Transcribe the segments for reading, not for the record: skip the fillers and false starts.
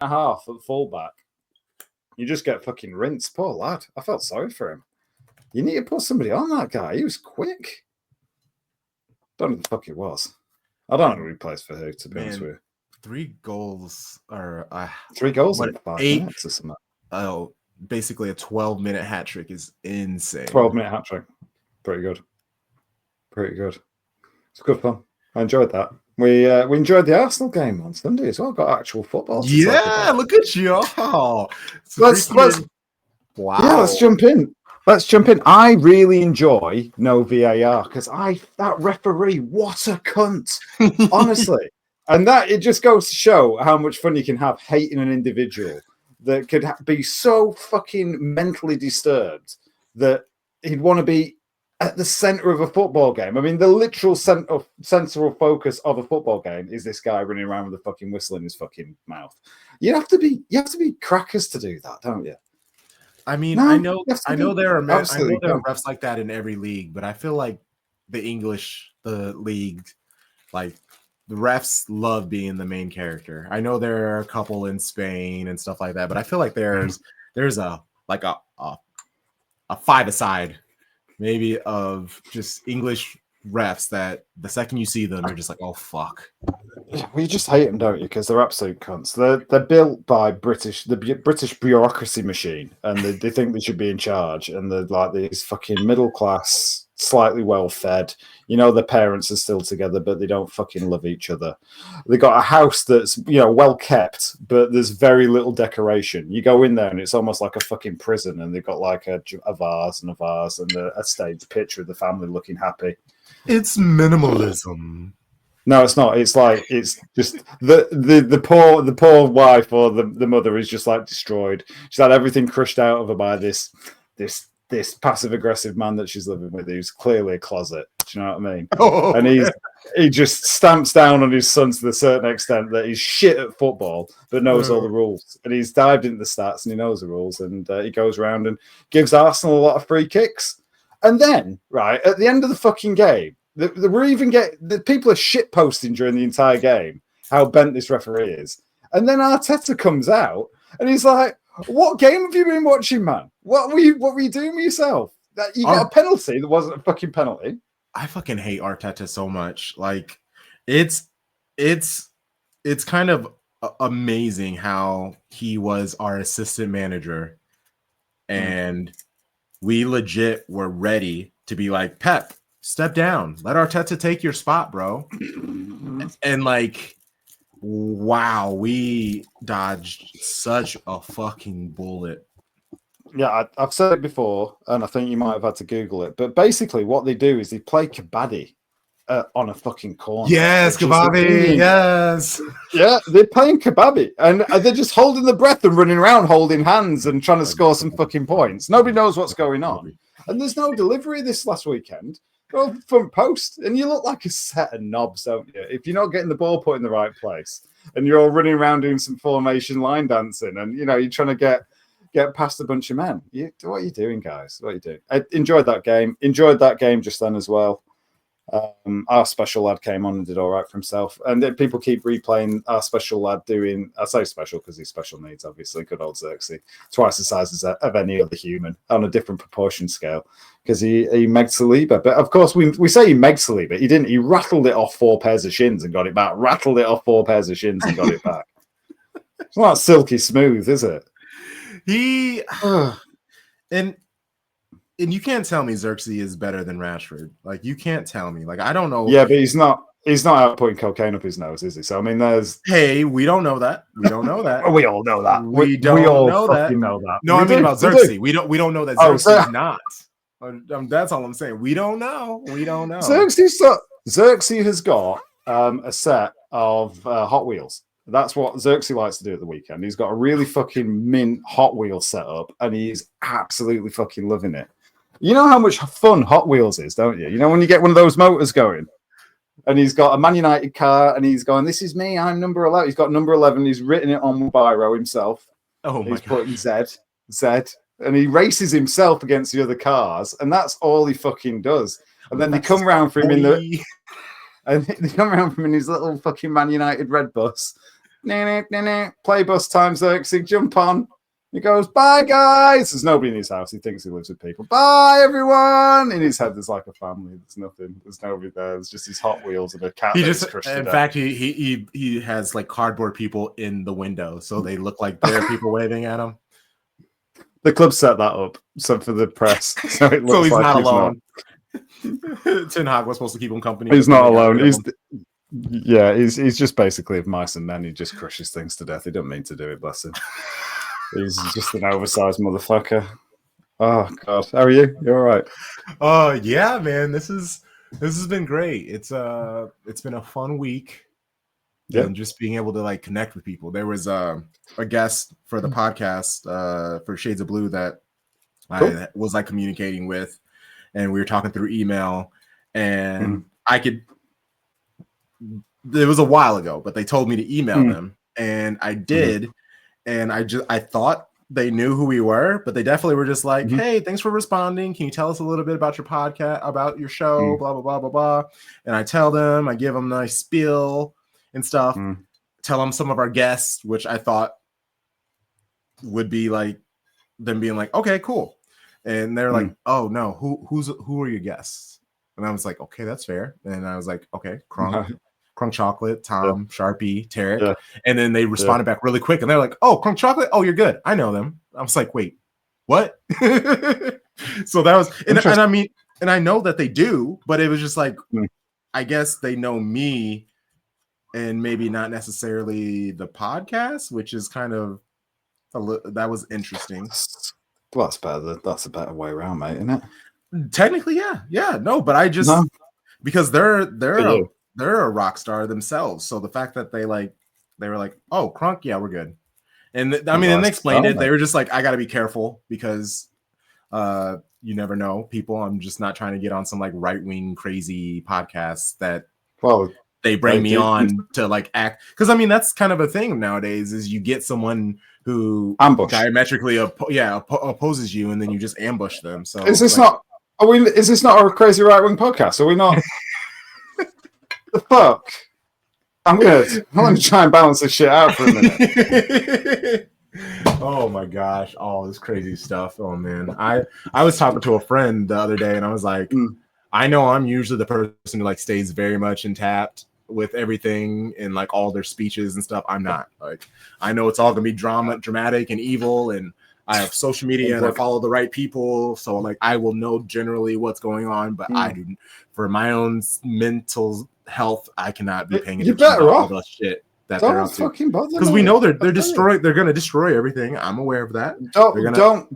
a half at fullback. You just get fucking rinsed. Poor lad. I felt sorry for him. You need to put somebody on that guy. He was quick. Don't know who the fuck it was. I don't know who he plays for who, to be honest with you. 3 goals or 3 goals in 5 minutes or something. Oh, basically a 12-minute hat trick is insane. 12-minute hat trick. Pretty good. Pretty good. It's good fun. I enjoyed that. We enjoyed the Arsenal game on Sunday as well. Got actual football. Yeah, look at you. Let's wow. Yeah, let's jump in. I really enjoy no VAR because that referee, what a cunt, honestly. And that it just goes to show how much fun you can have hating an individual that could be so fucking mentally disturbed that he'd want to be at the center of a football game. I mean, the literal central focus of a football game is this guy running around with a fucking whistle in his fucking mouth. You have to be crackers to do that, don't you? I mean, I know there are refs like that in every league, but I feel like the league, like the refs love being the main character. I know there are a couple in Spain and stuff like that, but I feel like there's a 5-a-side maybe of just English refs that the second you see them, you're just like, oh fuck. Well, you just hate them, don't you? Because they're absolute cunts. They're built by the British bureaucracy machine, and they think they should be in charge. And they're like these fucking middle class, slightly well fed. You know, their parents are still together, but they don't fucking love each other. They got a house that's well kept, but there's very little decoration. You go in there, and it's almost like a fucking prison. And they've got like a vase and a staged picture of the family looking happy. It's minimalism. No, it's not. It's like it's just the poor wife or the mother is just like destroyed. She's had everything crushed out of her by this passive aggressive man that she's living with, who's clearly a closet. Do you know what I mean? Oh, and he just stamps down on his son to the certain extent that he's shit at football but knows all the rules. And he's dived into the stats and he knows the rules. And he goes around and gives Arsenal a lot of free kicks. And then, right at the end of the fucking game, the people are shit posting during the entire game how bent this referee is, and then Arteta comes out and he's like, "What game have you been watching, man? What were you doing with yourself? That you got a penalty that wasn't a fucking penalty." I fucking hate Arteta so much. Like, it's kind of amazing how he was our assistant manager, and we legit were ready to be like, Pep, step down. Let Arteta take your spot, bro. And like, wow, we dodged such a fucking bullet. Yeah, I've said it before, and I think you might have had to Google it. But basically, what they do is they play kabaddi on a fucking corner. Yes, kabaddi. Yes. Yeah, they're playing kabaddi, and they're just holding the breath and running around, holding hands and trying to score some fucking points. Nobody knows what's going on, and there's no delivery this last weekend. Go front post, and you look like a set of knobs, don't you? If you're not getting the ball put in the right place, and you're all running around doing some formation line dancing, and you're trying to get past a bunch of men. What are you doing, guys? What are you doing? I enjoyed that game. Enjoyed that game just then as well. Our special lad came on and did all right for himself. And people keep replaying our special lad doing, I say special because he's special needs, obviously, good old Xerxes, twice the size of any other human on a different proportion scale because he megged Saliba. But of course, we say he megged Saliba. He didn't. He rattled it off 4 pairs of shins and got it back. Rattled it off 4 pairs of shins and got it back. It's not silky smooth, is it? And you can't tell me Xerxes is better than Rashford. Like, you can't tell me. Like, I don't know. Yeah, but he's not out putting cocaine up his nose, is he? So I mean, Hey, we don't know that. We don't know that. We all know that. We all know that. No, I mean about Xerxes. We don't know that Xerxes is not. That's all I'm saying. We don't know. Xerxes has got a set of Hot Wheels. That's what Xerxes likes to do at the weekend. He's got a really fucking mint Hot Wheels set up, and he's absolutely fucking loving it. You know how much fun Hot Wheels is, don't you? You know when you get one of those motors going, and he's got a Man United car, and he's going, "This is me. I'm number 11." He's got number 11. He's written it on with biro himself. Oh my God. He's putting Z, and he races himself against the other cars, and that's all he fucking does. And then they come around for him in his little fucking Man United red bus. Play bus time's there. He jump on. He goes, bye guys. There's nobody in his house. He thinks he lives with people. Bye everyone. In his head, there's like a family. There's nothing. There's nobody there. There's just his Hot Wheels and a cat. He just, in fact, he has like cardboard people in the window, so they look like there are people waving at him. The club set that up so for the press, so it looks he's like not alone. Tin Hog was supposed to keep him company. He's not alone. He's just basically of mice and men. He just crushes things to death. He don't mean to do it, bless him. He's just an oversized motherfucker. Oh God, how are you? You all right? Yeah, man. This has been great. It's been a fun week. Yeah, and just being able to like connect with people. There was a guest for the podcast for Shades of Blue that I was like communicating with, and we were talking through email, and it was a while ago, but they told me to email them, and I did. And I thought they knew who we were, but they definitely were just like, hey, thanks for responding. Can you tell us a little bit about your podcast, about your show, blah, blah, blah, blah, blah. And I tell them, I give them a nice spiel and stuff, tell them some of our guests, which I thought would be like them being like, okay, cool. And they're like, oh no, who are your guests? And I was like, okay, that's fair. And I was like, okay, Crunk Chocolate, Tom, Sharpie, Tarek. Yeah. And then they responded back really quick. And they're like, oh, Crunk Chocolate? Oh, you're good. I know them. I was like, wait, what? So that was, and I mean, and I know that they do, but it was just like, I guess they know me and maybe not necessarily the podcast, which is kind of, that was interesting. Well, that's a better way around, mate, isn't it? Technically, yeah. Yeah, no, but I just, because they're a rock star themselves. So the fact that they were like, oh, Crunk, yeah, we're good. And and they explained it. They were just like, I got to be careful because you never know people. I'm just not trying to get on some like right-wing crazy podcasts that they bring me on to like act. Because I mean, that's kind of a thing nowadays is you get someone who diametrically opposes you and then you just ambush them. So is this not a crazy right-wing podcast? Are we not? The fuck? I'm gonna try and balance this shit out for a minute. Oh my gosh, all this crazy stuff. Oh man. I was talking to a friend the other day and I was like, I know I'm usually the person who like stays very much intact with everything and like all their speeches and stuff. I'm not. Like I know it's all gonna be dramatic and evil, and I have social media and I follow the right people, so like I will know generally what's going on, but I do for my own mental health, I cannot be paying attention to all the shit that they're up to. Because we know they're going to destroy everything. I'm aware of that.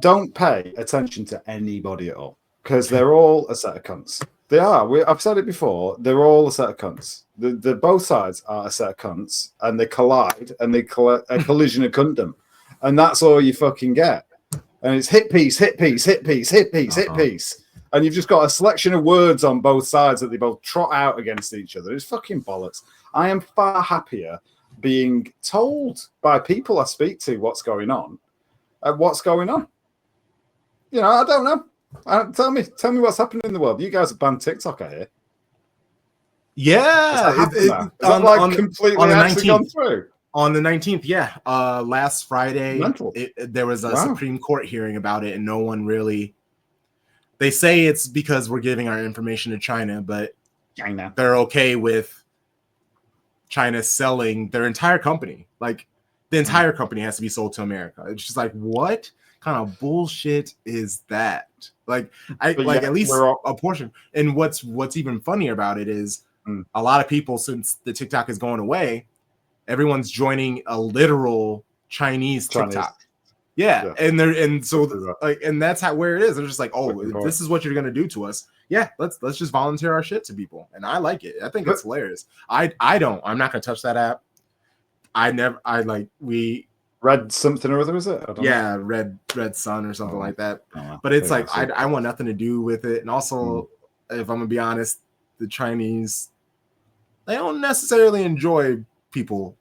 Don't pay attention to anybody at all because they're all a set of cunts. They are. I've said it before. They're all a set of cunts. The both sides are a set of cunts, and they collide, and they a collision of cuntdom, and that's all you fucking get. And it's hit piece, hit piece, hit piece, hit piece, hit piece. And you've just got a selection of words on both sides that they both trot out against each other. It's fucking bollocks. I am far happier being told by people I speak to what's going on. What's going on? You know, I don't know. Tell me what's happening in the world. You guys have banned TikTok, I hear. Yeah. Completely actually gone through? On the 19th, yeah. Last Friday, there was a Supreme Court hearing about it, and no one really... They say it's because we're giving our information to China, but they're okay with China selling their entire company. Like the entire company has to be sold to America. It's just like, what kind of bullshit is that? Like, at least a portion. And what's even funnier about it is a lot of people, since the TikTok is going away, everyone's joining a literal Chinese TikTok. Yeah. And so that's where it is. They're just like, oh, this is what you're gonna do to us. Yeah, let's just volunteer our shit to people. And I like it. I think it's hilarious. I'm not gonna touch that app. We Red something or other, is it? Red Sun or something like that. But it's like I want nothing to do with it. And also, if I'm gonna be honest, the Chinese, they don't necessarily enjoy people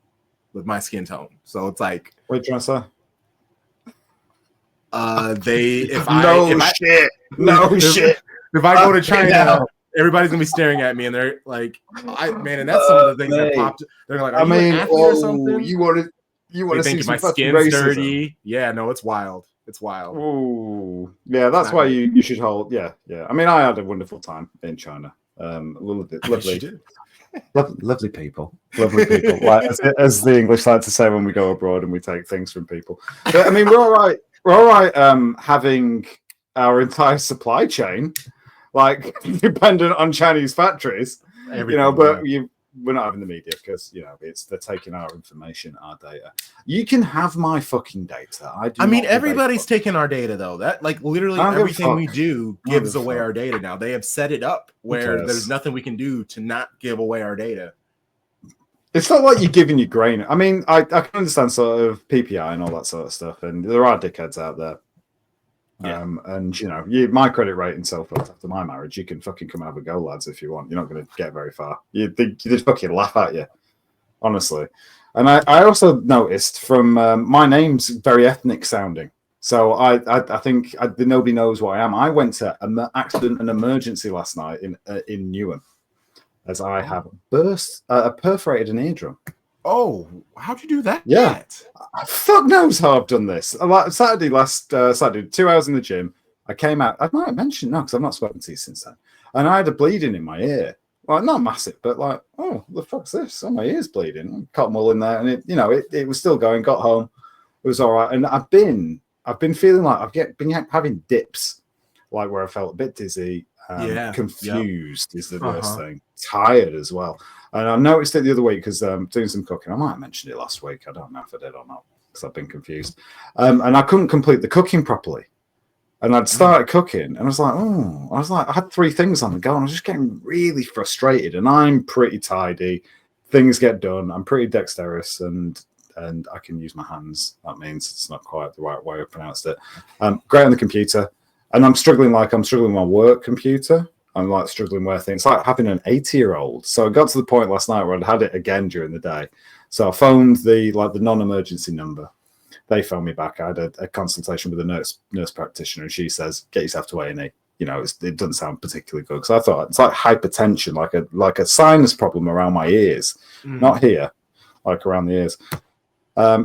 with my skin tone. So it's like, what are you trying to say? If I go to China, everybody's gonna be staring at me, and they're like, and that's some of the things that popped. They're like, "Are you an athlete or something?" You want to see some my fucking skin's racism. dirty. Yeah, no, it's wild. It's wild. Ooh, yeah, that's why you should hold. Yeah. I mean, I had a wonderful time in China. Lovely, lovely people, like as the English like to say when we go abroad and we take things from people. But I mean, we're all right. We're all right. Having our entire supply chain like dependent on Chinese factories, Everything, but we're not having the media because they're taking our information, our data. You can have my fucking data. I mean, everybody's taking our data though. That literally everything we do gives away our data now. They have set it up where there's nothing we can do to not give away our data. It's not like you're giving your grain. I mean, I can understand sort of PPI and all that sort of stuff, and there are dickheads out there. Yeah. And my credit rating self-built after my marriage, you can fucking come and have a go, lads, if you want. You're not going to get very far. You just fucking laugh at you, honestly. And I also noticed from my name's very ethnic sounding, so I think nobody knows what I am. I went to an accident and emergency last night in Newham, as I have perforated an eardrum. Oh, how'd you do that? Yeah. Fuck knows how I've done this. Last Saturday, 2 hours in the gym. I came out. I might have mentioned no, because I've not spoken to you since then. And I had a bleeding in my ear. Like, not massive, but like, oh, the fuck's this? Oh, my ear's bleeding. Cotton wool in there, and it was still going. Got home, it was all right. And I've been feeling like I've been having dips, like where I felt a bit dizzy, confused is the worst thing. Tired as well. And I noticed it the other week because doing some cooking. I might have mentioned it last week. I don't know if I did or not because I've been confused. And I couldn't complete the cooking properly. And I'd started cooking, and I was like, I had 3 things on the go, and I was just getting really frustrated. And I'm pretty tidy. Things get done. I'm pretty dexterous, and I can use my hands. That means it's not quite the right way I pronounced it. Great on the computer. And I'm struggling with my work computer. I'm like struggling where things like having an 80-year-old. So I got to the point last night where I'd had it again during the day. So I phoned the non-emergency number. They phoned me back. I had a consultation with a nurse practitioner, and she says, "Get yourself to A&E." It doesn't sound particularly good because I thought it's like hypertension, like a sinus problem around my ears, not here, like around the ears.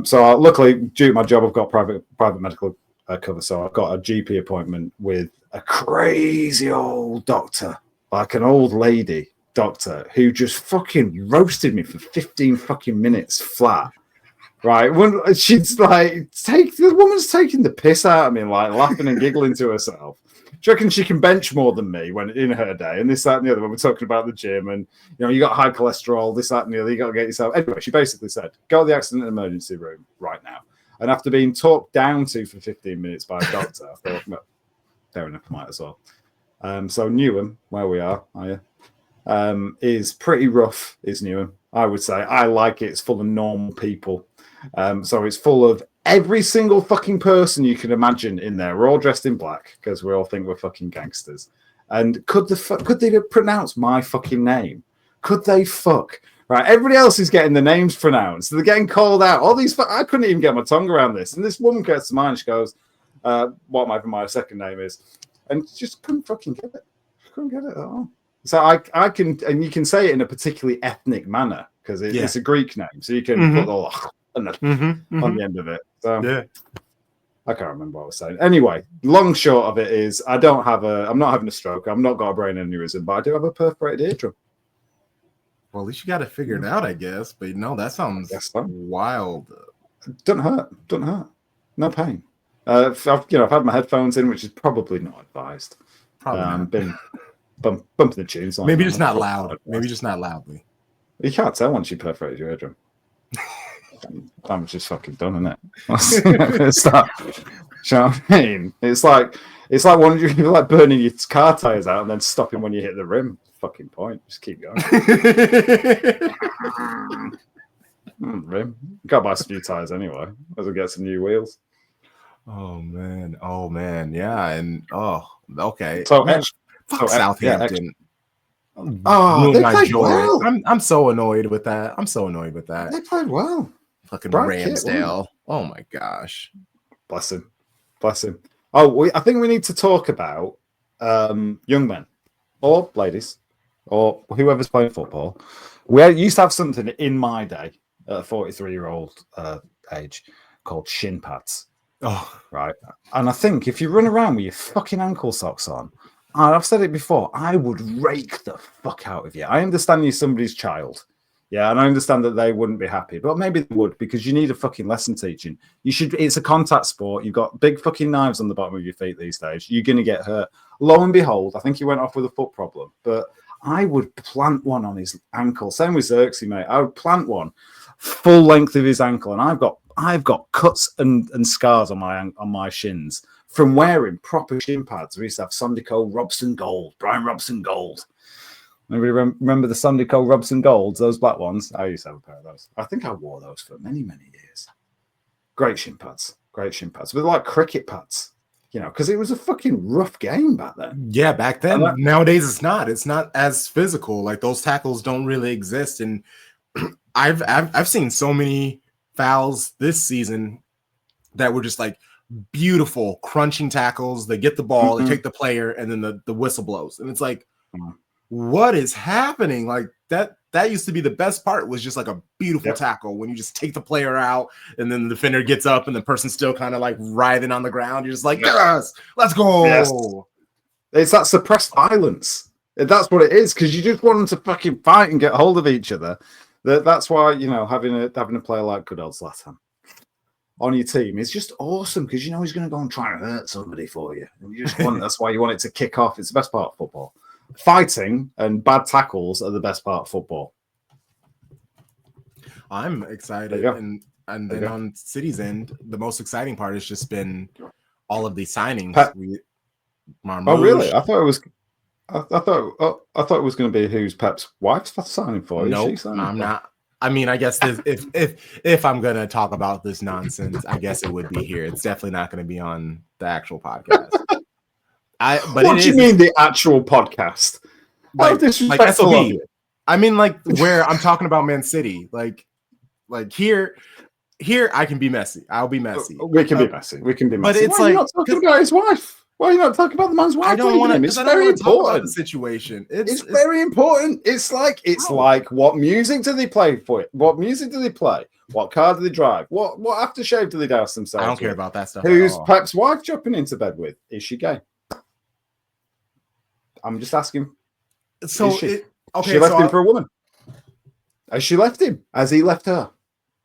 So luckily, due to my job, I've got private medical cover. So I've got a GP appointment with a crazy old doctor, like an old lady doctor who just fucking roasted me for 15 fucking minutes flat. Right, when she's like, the woman's taking the piss out of me, like laughing and giggling to herself. Do you reckon she can bench more than me when in her day? And this, that, and the other. When we're talking about the gym, and you got high cholesterol, this, that, and the other. You got to get yourself. Anyway, she basically said, "Go to the accident and emergency room right now." And after being talked down to for 15 minutes by a doctor, I thought, no, fair enough, might as well. So Newham, where we are, is pretty rough. Is Newham? I would say I like it. It's full of normal people. So it's full of every single fucking person you can imagine in there. We're all dressed in black because we all think we're fucking gangsters. And could they pronounce my fucking name? Could they fuck? Right, everybody else is getting the names pronounced. They're getting called out. All these, I couldn't even get my tongue around this. And this woman gets to mine. She goes, "What my second name is," and just couldn't fucking get it. Couldn't get it at all. So I can, and you can say it in a particularly ethnic manner because it's a Greek name, so you can put all on the end of it. So I can't remember what I was saying. Anyway, long short of it is, I'm not having a stroke. I've not got a brain aneurysm, but I do have a perforated eardrum. Well, at least you got it figured out, I guess. But that sounds wild. Doesn't hurt. No pain. I've had my headphones in, which is probably not advised. Probably not. Been bumping the tunes. Maybe just not loud. Maybe just not loudly. You can't tell once you perforate your eardrum. I'm just fucking done, isn't it? Stop. You know what I mean? It's like you're like burning your car tires out and then stopping when you hit the rim. Fucking point. Just keep going. Rim. Gotta buy some new tires anyway. As we get some new wheels. Oh man. Yeah, and okay. So Southampton. They played well. I'm so annoyed with that. They played well. Fucking Ramsdale. Oh my gosh. Bless him. Oh, I think we need to talk about young men. or ladies, or whoever's playing football, used to have something in my day at a 43-year-old age called shin pads. Oh, right. And I think if you run around with your fucking ankle socks on, and I've said it before, I would rake the fuck out of you. I understand you're somebody's child. Yeah, and I understand that they wouldn't be happy, but maybe they would because you need a fucking lesson teaching. It's a contact sport. You've got big fucking knives on the bottom of your feet these days. You're going to get hurt. Lo and behold, I think he went off with a foot problem, but I would plant one on his ankle. Same with Xerxes, mate. I would plant one full length of his ankle, and I've got cuts and scars on my shins from wearing proper shin pads. We used to have Sondico Robson Gold, Brian Robson Gold. Anybody remember the Sondico Robson Golds, those black ones? I used to have a pair of those. I think I wore those for many, many years. Great shin pads. But they're like cricket pads, because it was a fucking rough game back then. Yeah, back then. Nowadays, it's not. It's not as physical. Like those tackles don't really exist. And I've seen so many fouls this season that were just like beautiful crunching tackles. They get the ball, they take the player, and then the whistle blows. And it's like, what is happening? Like that used to be the best part, was just like a beautiful tackle when you just take the player out and then the defender gets up and the person's still kind of like writhing on the ground. You're just like, yes, let's go. Yes. It's that suppressed violence. That's what it is, because you just want them to fucking fight and get hold of each other. That's why, having a player like good old Zlatan on your team is just awesome, because he's going to go and try and hurt somebody for you. And you just that's why you want it to kick off. It's the best part of football. Fighting and bad tackles are the best part of football. I'm excited, and then on City's end, the most exciting part has just been all of these signings. Really? I thought it was. I thought it was going to be who's Pep's wife's signing for. No, I'm not. I mean, I guess if I'm gonna talk about this nonsense, I guess it would be here. It's definitely not going to be on the actual podcast. But what do you mean the actual podcast? Like SOB. I mean, like where I'm talking about Man City. Like here I can be messy. I'll be messy. We can be messy. But it's why are you not talking about his wife? Why are you not talking about the man's wife? I don't want to. It's very important. The situation. It's very important. It's like what music do they play for it? What music do they play? What car do they drive? What aftershave do they douse themselves? I don't care about that stuff. Who's Pep's wife jumping into bed with? Is she gay? I'm just asking. So she left him for a woman. Has she left him? Has he left her?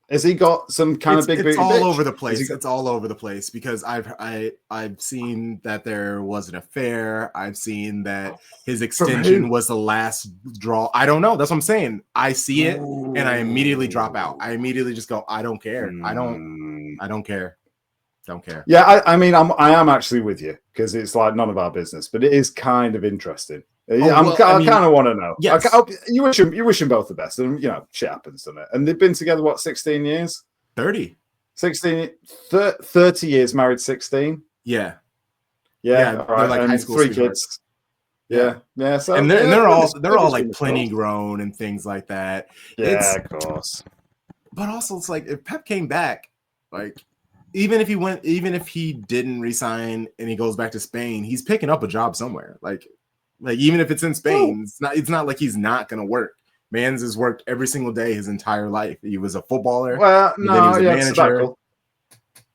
Has he got some kind of big booty? It's all over the place. It's all over the place because I've seen that there was an affair. I've seen that his extension was the last draw. I don't know. That's what I'm saying. I see it and I immediately drop out. I immediately just go, I don't care. I don't care. Don't care. Yeah, I mean, I am actually with you, because it's like none of our business, but it is kind of interesting. I kind of want to know. Yes. You wish them both the best, and shit happens, doesn't it? And they've been together 16 years? 30. 30 years married, 16. Yeah. All right. Like high school 3 kids. Yeah. So and they're all like plenty grown and things like that. Yeah, of course. But also, it's like if Pep came back, like. Even if he didn't resign and he goes back to Spain, he's picking up a job somewhere. Like even if it's in Spain, it's not like he's not gonna work. Mans has worked every single day his entire life. He was a footballer. Well, no, then he was a manager. sabbatical.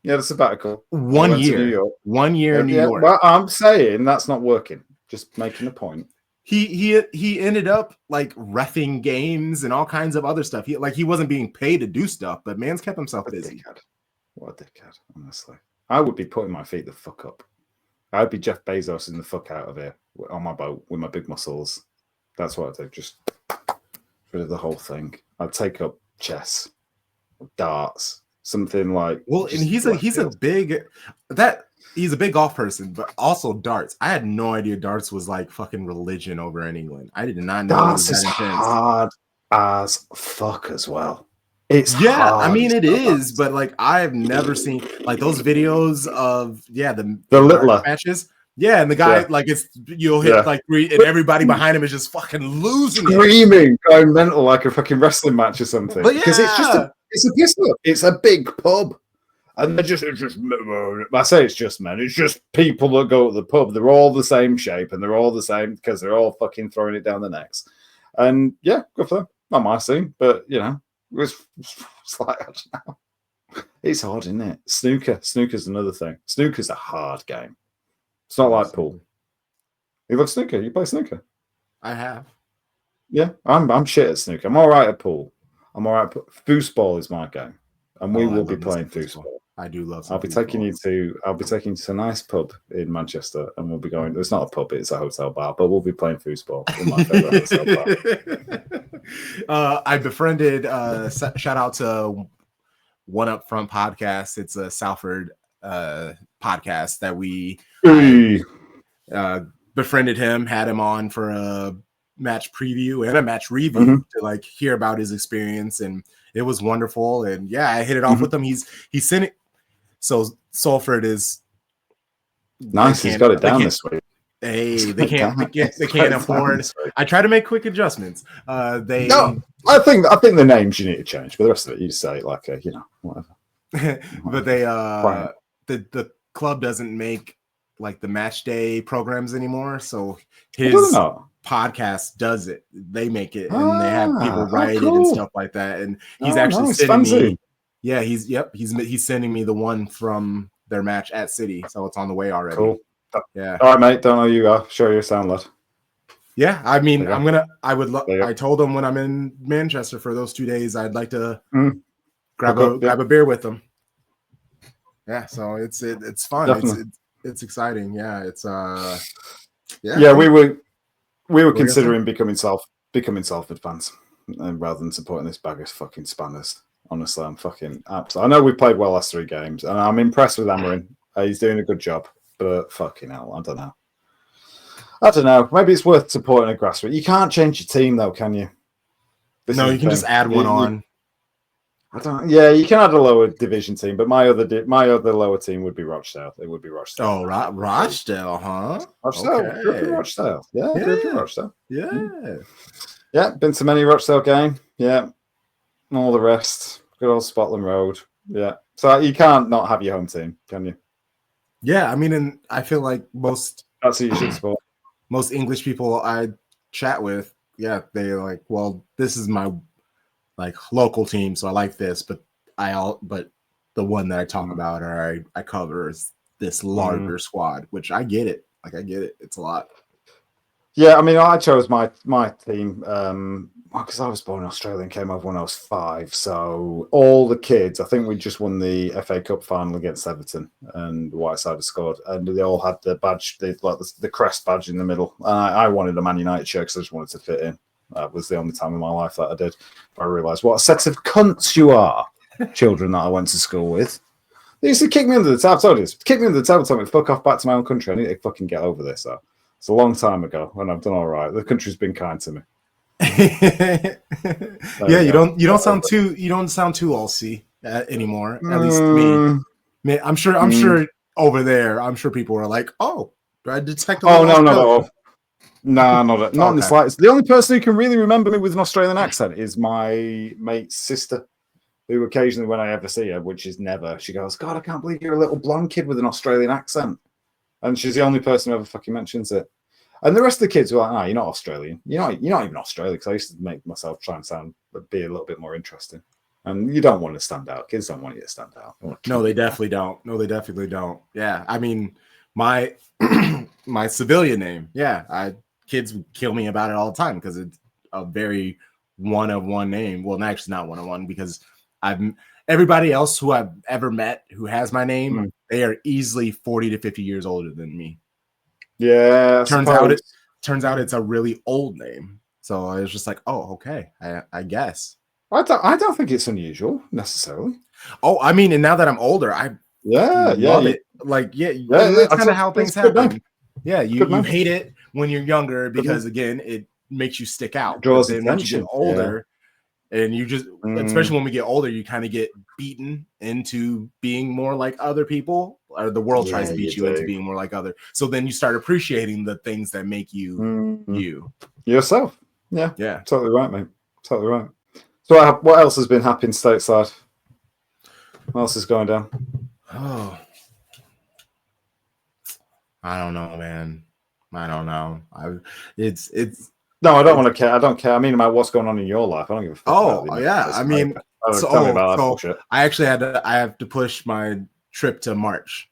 Yeah, the sabbatical. 1 year. 1 year in New York. Well, I'm saying that's not working. Just making a point. He ended up like reffing games and all kinds of other stuff. He wasn't being paid to do stuff, but Mans kept himself busy. What a dickhead, honestly. I would be putting my feet the fuck up. I'd be Jeff Bezos in the fuck out of here on my boat with my big muscles. That's what I'd do. Just rid of the whole thing. I'd take up chess, darts, something like. Well, and he's a big golf person, but also darts. I had no idea darts was like fucking religion over in England. I did not know. Darts is hard as fuck as well. It's I mean it is, but like I've never seen like those videos of the littler matches. Yeah, and the guy like you'll hit like 3 and everybody behind him is just fucking losing screaming, going mental like a fucking wrestling match or something. But because it's a piss up. It's a big pub. And they're just, I say it's just men. It's just people that go to the pub. They're all the same shape and they're all the same because they're all fucking throwing it down the necks. And yeah, good for them. Not my scene, but it's like, I don't know. It's hard, isn't it? Snooker's another thing. Snooker's a hard game. It's not like pool. You love snooker? You play snooker? I have. Yeah, I'm shit at snooker. I'm all right at pool. I'm all right. Foosball is my game, and we will be playing foosball. I do love. I'll be taking you to a nice pub in Manchester, and we'll be going. It's not a pub; it's a hotel bar, but we'll be playing foosball in my favorite hotel bar. I befriended. Shout out to One Up Front podcast. It's a Salford podcast that we befriended him, had him on for a match preview and a match review to like hear about his experience, and it was wonderful. And yeah, I hit it off with him. He's sent it. So Salford is nice. He's got it down this week. Hey, they can't afford. I try to make quick adjustments. I think the names you need to change, but the rest of it you say like whatever. But they the club doesn't make like the match day programs anymore, so his podcast does it. They make it and they have people write it and stuff like that. And he's actually sending me. Yeah, he's sending me the one from their match at City, so it's on the way already. Cool. Yeah. All right, mate. Don't know you are. Show your sound, lad. Yeah, I mean, I told him when I'm in Manchester for those 2 days, I'd like to grab a beer with them. Yeah, so it's fun. Definitely. It's exciting. Yeah, it's we were considering becoming Salford fans rather than supporting this bag of fucking spanners. Honestly, I'm fucking absolutely. I know we played well last 3 games, and I'm impressed with Amarin. He's doing a good job, but fucking hell, I don't know. Maybe it's worth supporting a grassroots. You can't change your team though, can you? No, you can just add one on. Yeah, you can add a lower division team, but my other lower team would be Rochdale. It would be Rochdale. Oh, Rochdale, huh? Rochdale. Yeah, Rochdale. Yeah. Been to many Rochdale game. Yeah, and all the rest. Good old Spotland Road. Yeah. So you can't not have your home team, can you? Yeah, I mean, and I feel like that's who you should support. Most English people I chat with, yeah, they're like, well, this is my like local team, so I like this, but the one that I talk about or I cover is this larger squad, which I get it. Like I get it. It's a lot. Yeah, I mean, I chose my team because I was born in Australia and came over when I was 5. So all the kids, I think we just won the FA Cup final against Everton, and Whiteside scored, and they all had the badge, the crest badge in the middle. And I wanted a Man United shirt because I just wanted to fit in. That was the only time in my life that I did. I realised what a set of cunts you are, children that I went to school with. They used to kick me under the table. So kick me under the table, tell me to fuck off back to my own country. I need to fucking get over this. So it's a long time ago, and I've done all right. The country's been kind to me. Yeah, you don't sound too Aussie anymore. At least me. I'm sure over there. I'm sure people are like, "Oh, do I detect?" No, not in the slightest. The only person who can really remember me with an Australian accent is my mate's sister, who occasionally, when I ever see her, which is never, she goes, "God, I can't believe you're a little blonde kid with an Australian accent," and she's the only person who ever fucking mentions it. And the rest of the kids were like, "Ah, you're not Australian. You're not even Australian." Because I used to make myself try and be a little bit more interesting. And you don't want to stand out. Kids don't want you to stand out. No, they definitely don't. Yeah, I mean, my my civilian name. Yeah, kids would kill me about it all the time because it's a very one-of-one name. Well, actually not one-of-one because everybody else who I've ever met who has my name, they are easily 40 to 50 years older than me. Yeah. Turns out it's a really old name. So I was just like, oh, okay, I guess. I don't think it's unusual necessarily. Oh, I mean, and now that I'm older, I love it. Like, that's kind of how things happen. Yeah, you hate it when you're younger because again, it makes you stick out. Draws then attention. Once you get older, and you just, especially when we get older, you kind of get beaten into being more like other people, or the world tries to beat you into being more like other. So then you start appreciating the things that make you yourself. Yeah, totally right, mate. Totally right. So what else has been happening stateside? What else is going down? Oh, I don't know, man. I don't know. It's No, I don't want to care. I don't care. I mean about what's going on in your life. I don't give a fuck about the yeah. I mean, tell me about that so bullshit. I actually I have to push my trip to March.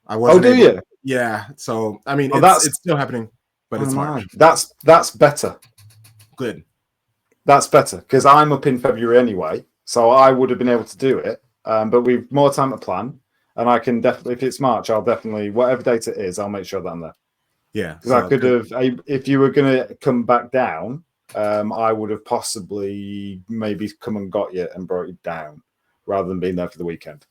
I Oh, wasn't do you? Yeah. So I mean, it's still happening, but it's March. That's better. Good. That's better because I'm up in February anyway, so I would have been able to do it. But we've more time to plan, and I can definitely, if it's March, I'll definitely whatever date it is, I'll make sure that I'm there. Yeah, because I could have, if you were going to come back down, I would have possibly maybe come and got you and brought you down rather than being there for the weekend.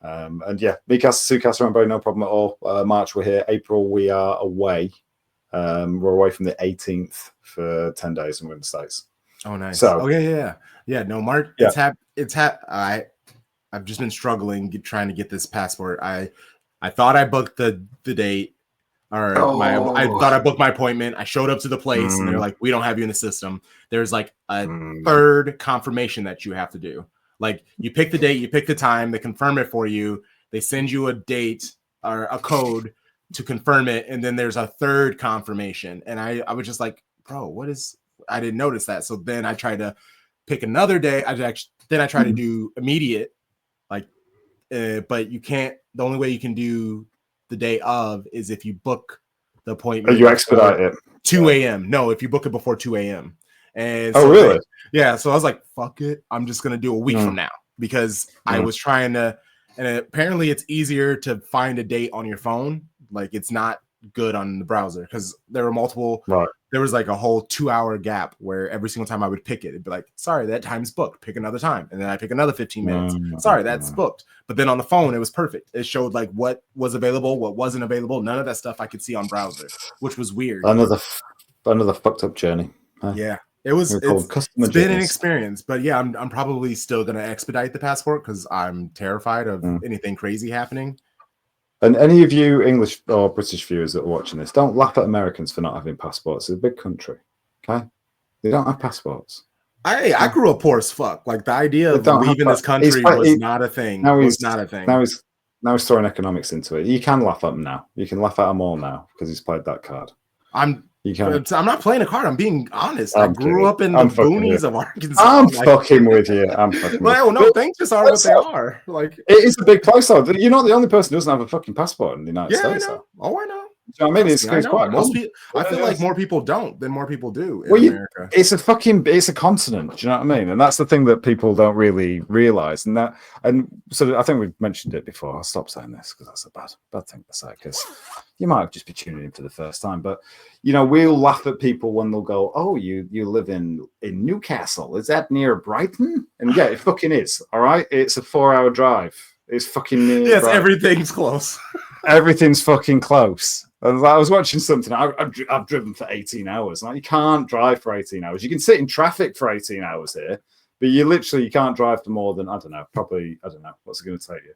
And yeah, Mikasa, Tsukasa, Rainbow, no problem at all. March, we're here. April, we are away. We're away from the 18th for 10 days and we're in the States. Oh, nice. So, yeah. No, March. Yeah. I've just been struggling trying to get this passport. I thought I booked the date. I thought I booked my appointment. I showed up to the place and they're like, we don't have you in the system. There's like a third confirmation that you have to do. Like you pick the date, you pick the time, they confirm it for you. They send you a date or a code to confirm it. And then there's a third confirmation. And I was just like, bro, I didn't notice that. So then I tried to pick another day. I tried to do immediate, but you can't, the only way you can do the day of is if you book the appointment. You expedite it. 2 a.m. No, if you book it before 2 a.m. And so really? So I was like, fuck it. I'm just going to do a week from now because I was trying to, and apparently it's easier to find a date on your phone. Like it's not good on the browser because there were multiple, there was like a whole 2-hour gap where every single time I would pick it, it'd be like, sorry, that time's booked. Pick another time. And then I pick another 15 minutes. Sorry, that's booked. But then on the phone, it was perfect. It showed like what was available, what wasn't available. None of that stuff I could see on browser, which was weird. Another fucked up journey. Yeah. It's been an experience, but yeah, I'm probably still going to expedite the passport because I'm terrified of anything crazy happening. And any of you English or British viewers that are watching this, don't laugh at Americans for not having passports. It's a big country, okay? They don't have passports. I grew up poor as fuck. Like the idea of leaving this country was not a thing. Now he's throwing economics into it. You can laugh at him now. You can laugh at him all now because he's played that card. I'm not playing a card. I'm being honest. I grew up in the boonies of Arkansas. I'm fucking with you. Well, no, things just are what they are. Like it is a big place, though. You're not the only person who doesn't have a fucking passport in the United States. I know. Oh, I know. You know what I mean? It's quite most people, I feel like more people don't than more people do in America. It's a continent. Do you know what I mean? And that's the thing that people don't really realize. And so I think we've mentioned it before. I'll stop saying this because that's a bad thing to say because you might just be tuning in for the first time. But you know, we'll laugh at people when they'll go, "Oh, you live in Newcastle? Is that near Brighton?" And yeah, it fucking is. All right, it's a 4-hour drive. It's fucking near. Yes, Brighton. Everything's close. Everything's fucking close. I was watching something. I've driven for 18 hours. Like you can't drive for 18 hours. You can sit in traffic for 18 hours here, but you can't drive for more than I don't know. What's it going to take you?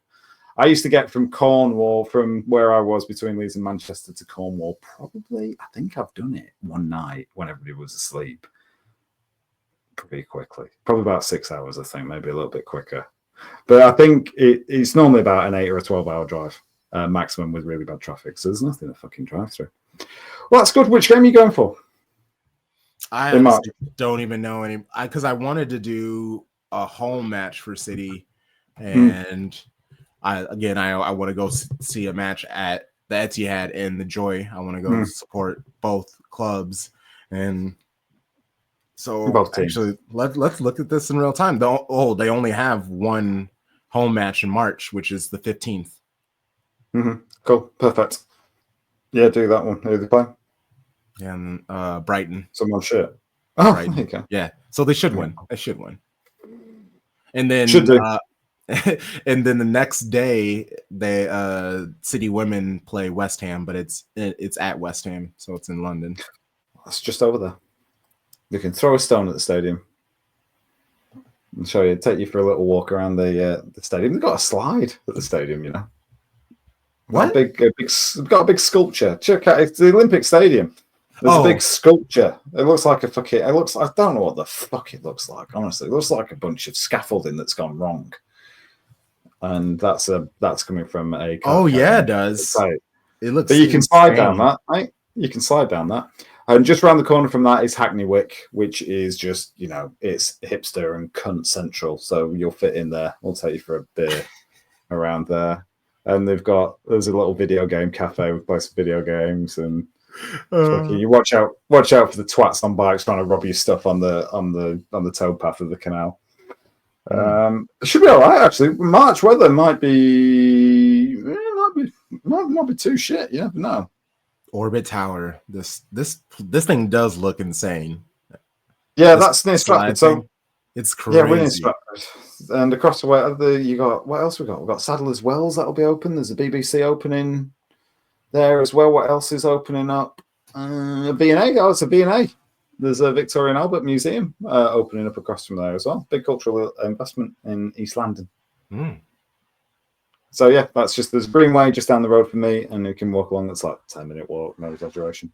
I used to get from Cornwall, from where I was between Leeds and Manchester to Cornwall. Probably, I think I've done it one night when everybody was asleep. Pretty quickly, probably about 6 hours. I think maybe a little bit quicker, but I think it's normally about an 8 or a 12-hour drive. Maximum with really bad traffic, so there's nothing to fucking drive through. Well, that's good. Which game are you going for? I honestly don't even know any because I wanted to do a home match for City, and I want to go see a match at the Etihad and the Joy. I want to go support both clubs, and so actually let's look at this in real time. They only have one home match in March, which is the 15th. Cool, perfect. Yeah, do that one. Who are they playing? And Brighton. Someone shit. Oh, Brighton. there you go. Yeah, so they should win. They should win. And then and then the next day, they City women play West Ham, but it's at West Ham, so it's in London. That's just over there. You can throw a stone at the stadium. I'll show you. Take you for a little walk around the stadium. They've got a slide at the stadium, you know. What? Got a big sculpture. Check out. It's the Olympic Stadium. There's a big sculpture. It looks like a fucking. I don't know what the fuck it looks like. Honestly, it looks like a bunch of scaffolding that's gone wrong. and that's coming from a. Oh yeah, it does. Site. It looks. But you can insane. slide down that, right? You can slide down that. And just around the corner from that is Hackney Wick, which is just, it's hipster and cunt central. So you'll fit in there. We'll take you for a beer around there. And there's a little video game cafe. We play some video games, and you watch out for the twats on bikes trying to rob you stuff on the towpath of the canal. It should be all right, actually. March weather might be too shit. You never know. Orbit Tower. This thing does look insane. Yeah, that's near Stratford. So it's crazy. Yeah, we're near Stratford. And across the way, you got what else we got? We've got Sadler's Wells that'll be open. There's a BBC opening there as well. What else is opening up? B&A. Oh, it's a B&A. There's a Victoria and Albert Museum opening up across from there as well. Big cultural investment in East London. So yeah, there's Greenway just down the road from me, and you can walk along. It's like a 10-minute walk, no exaggeration.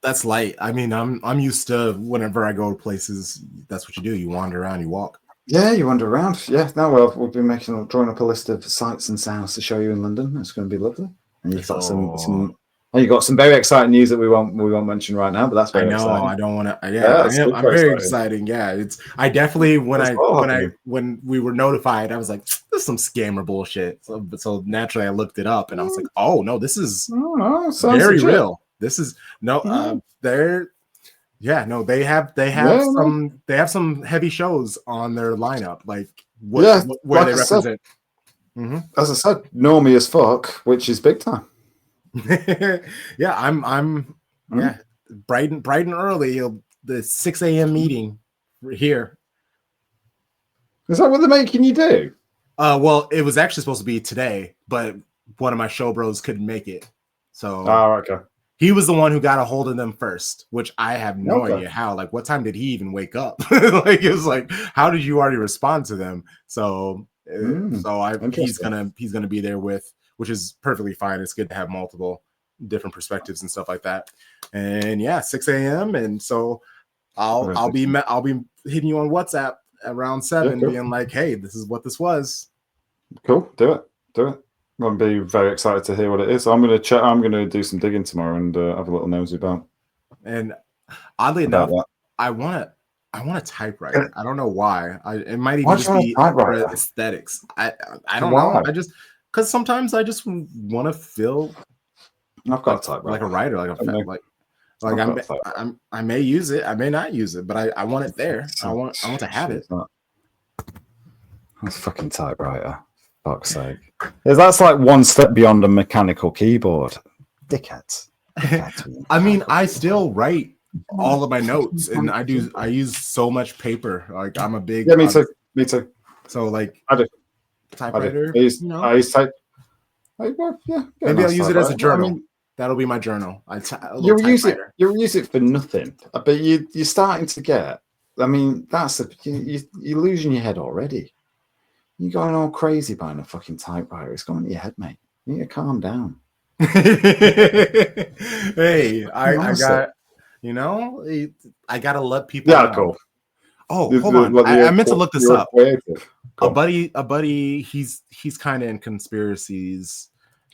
That's light. I mean, I'm used to whenever I go to places, that's what you do. You wander around, you walk. Yeah, you wander around. Yeah, now we'll be drawing up a list of sights and sounds to show you in London. It's going to be lovely. And you've got you got some very exciting news that we won't mention right now, but that's very exciting. I don't want to. I'm very exciting. Yeah, I definitely when we were notified, I was like, "This is some scammer bullshit." So naturally, I looked it up, and I was like, "Oh no, this is very real. This is they have some heavy shows on their lineup, like where they represent." As I said, normie as fuck, which is big time. Yeah, I'm bright and early. The 6 a.m. meeting here. Is that what they're making you do? Well, it was actually supposed to be today, but one of my show bros couldn't make it. So okay. He was the one who got a hold of them first, which I have no idea how. Like, what time did he even wake up? Like, it was like, how did you already respond to them? So he's gonna be there with, which is perfectly fine. It's good to have multiple different perspectives and stuff like that. And yeah, 6 a.m. And so I'll be hitting you on WhatsApp around 7, being like, hey, this is what this was. Cool, do it. I'm be very excited to hear what it is. I'm gonna do some digging tomorrow and have a little nosy about. And oddly enough, I want a typewriter. I don't know why. It might even just be for aesthetics. I don't know. I just because sometimes I just want to feel. I've got a typewriter, like a writer, I may use it, I may not use it, but I want it there. I want to have it. That's fucking typewriter. Fuck's sake. That's like one step beyond a mechanical keyboard. Dickheads. I mean, I still write all of my notes, and I use so much paper. Like, I'm a big me too. So like I do. Typewriter. I use type. Maybe I'll use it as a journal. I mean, that'll be my journal. You'll use it for nothing, but you're starting to get. I mean, you're losing your head already. You're going all crazy buying a fucking typewriter. It's going to your head, mate. You need to calm down. Hey, I gotta let people know. Cool. Oh, hold on. I meant to look this up. A buddy, he's kind of in conspiracies.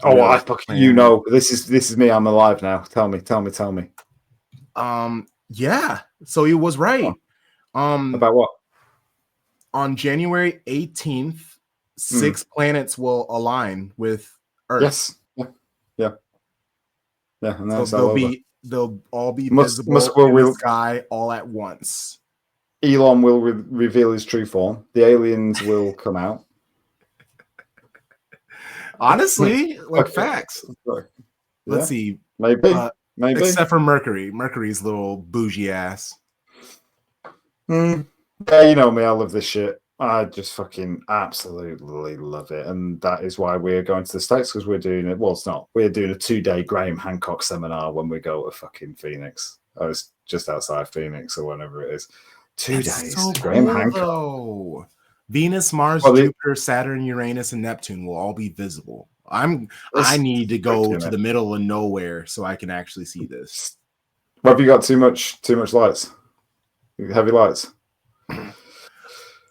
Oh, I fucking this is me. I'm alive now. Tell me. Yeah. So he was right. About what? On January 18th, 6 planets will align with Earth. Yes. Yeah. And so they'll all be visible in the sky all at once. Elon will reveal his true form. The aliens will come out. Honestly, like facts. Let's see. Maybe. Except for Mercury. Mercury's little bougie ass. Yeah, you know me. I love this shit. I just fucking absolutely love it. And that is why we're going to the States, because we're doing it. Well, it's not. We're doing a 2-day Graham Hancock seminar when we go to fucking Phoenix. I was just outside Phoenix or whenever it is. 2 days. So Graham cool, Hancock. Though. Venus, Mars, Jupiter, Saturn, Uranus, and Neptune will all be visible. I need to go to the middle of nowhere so I can actually see this. Well, have you got too much lights? Heavy lights?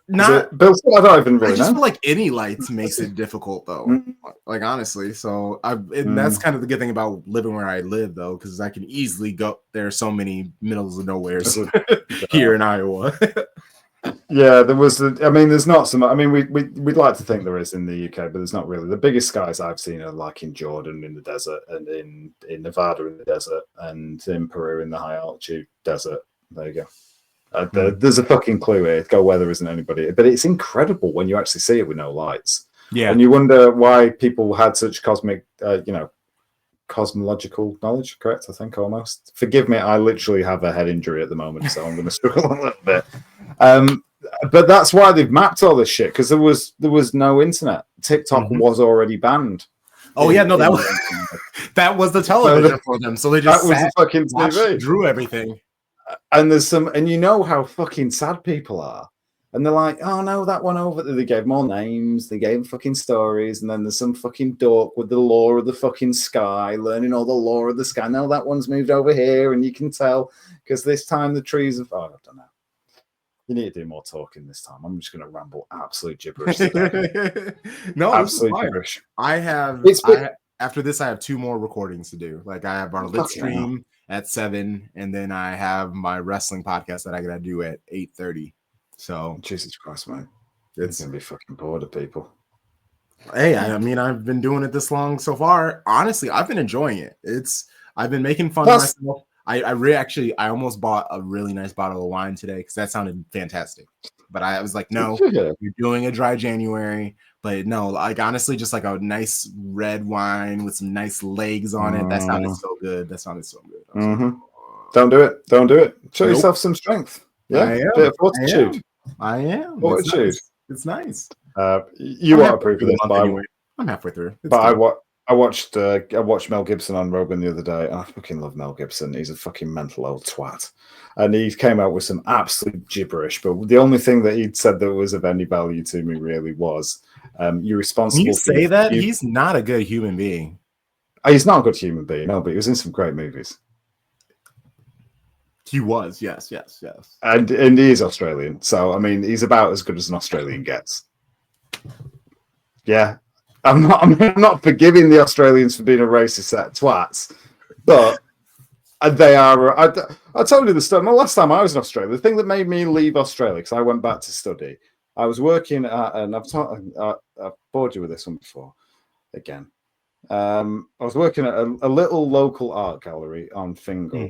not Bill. I don't even really I just know. feel like any lights makes it difficult though. Like honestly, so and that's kind of the good thing about living where I live though, because I can easily go. There are so many middles of nowheres here in Iowa. Yeah, there was. I mean, there's not so much. I mean, we'd like to think there is in the UK, but there's not really. The biggest skies I've seen are like in Jordan in the desert, and in Nevada in the desert, and in Peru in the high altitude desert. There you go. There's a fucking clue here. Go where there isn't anybody, but it's incredible when you actually see it with no lights. Yeah, and you wonder why people had such cosmic, cosmological knowledge. Correct, I think almost. Forgive me, I literally have a head injury at the moment, so I'm going to struggle a little bit. But that's why they've mapped all this shit, because there was no internet. TikTok was already banned. Oh yeah, no, that was the television for them. So they just that was the fucking TV. Drew everything. And there's and you know how fucking sad people are. And they're like, oh no, that one over there. They gave more names, they gave fucking stories, and then there's some fucking dork with the lore of the fucking sky, learning all the lore of the sky. No, that one's moved over here, and you can tell because this time the trees have. Oh, I don't know. You need to do more talking this time. I'm just going to ramble absolute gibberish today. No, absolute gibberish. After this, I have 2 more recordings to do. Like I have our lit stream at 7, and then I have my wrestling podcast that I got to do at 8:30. So Jesus Christ, mate, it's going to be fucking bored of people. Hey, I mean, I've been doing it this long so far. Honestly, I've been enjoying it. I've been making fun of myself. I almost bought a really nice bottle of wine today because that sounded fantastic. But I was like, no, you're doing a dry January. But no, like honestly, just like a nice red wine with some nice legs on it. That sounded so good. Don't do it. Don't do it. Show yourself some strength. Yeah, bit of fortitude. I am. Fortitude. It's nice. You won't approve of this, anyway. I'm halfway through. I watched Mel Gibson on Rogan the other day, and I fucking love Mel Gibson. He's a fucking mental old twat, and he came out with some absolute gibberish. But the only thing that he'd said that was of any value to me really was, "You're responsible." Can you say that? He's not a good human being. He's not a good human being, no, but he was in some great movies. He was, yes. And he is Australian, so I mean, he's about as good as an Australian gets. Yeah. I'm not forgiving the Australians for being a racist set of twats, but they are. I told you the story. The last time I was in Australia, the thing that made me leave Australia, because I went back to study, I was working at, and I've bored you with this one before, again. I was working at a little local art gallery on Fingal,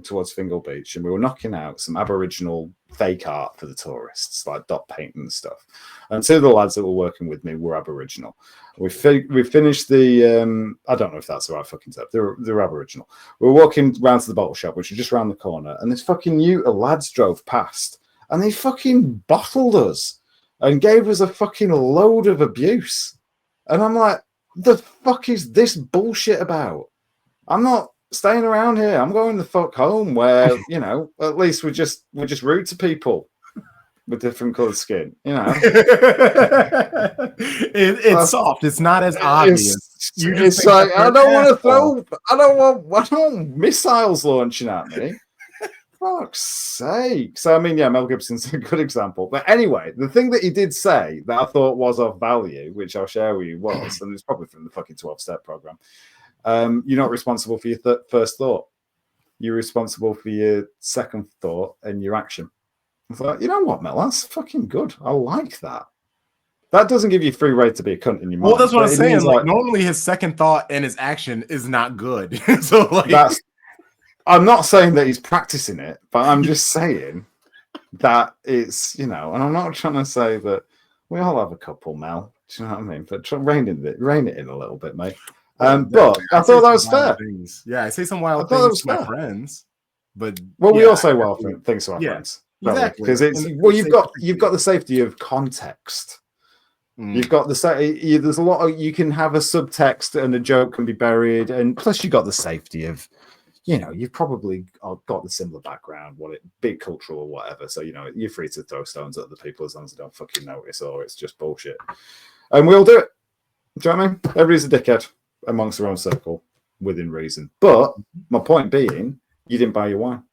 towards Fingal Beach, and we were knocking out some Aboriginal fake art for the tourists, like dot painting and stuff. And 2 of the lads that were working with me were Aboriginal. We finished the I don't know if that's the right fucking step. They're Aboriginal. We were walking round to the bottle shop, which was just around the corner, and this fucking Utah lads drove past, and they fucking bottled us and gave us a fucking load of abuse. And I'm like, the fuck is this bullshit about? I'm not staying around here. I'm going the fuck home where, at least we're just rude to people with different colored skin, It's soft. It's not as obvious. It's like, I don't want missiles launching at me. Fuck's sake. So, I mean, yeah, Mel Gibson's a good example. But anyway, the thing that he did say that I thought was of value, which I'll share with you, was, and it's probably from the fucking 12-step program, you're not responsible for your first thought. You're responsible for your second thought and your action. I thought, you know what, Mel, that's fucking good. I like that. That doesn't give you free reign to be a cunt in your mind. Well, that's what I'm saying. Like, normally his second thought and his action is not good. So, like, I'm not saying that he's practicing it, but I'm just saying that it's, and I'm not trying to say that we all have a couple, Mel. Do you know what I mean? But rein it in a little bit, mate. But I thought that was fair. Yeah, I say some wild things to my friends, but we all say wild things to our friends, exactly. Because you've got the safety of context. You've got there's a lot of, you can have a subtext and a joke can be buried, and plus you got the safety of, you've probably got the similar background, big cultural or whatever. So, you're free to throw stones at other people as long as they don't fucking notice or it's just bullshit. And we all do it. Do you know what I mean? Everybody's a dickhead amongst their own circle within reason. But my point being, you didn't buy your wine.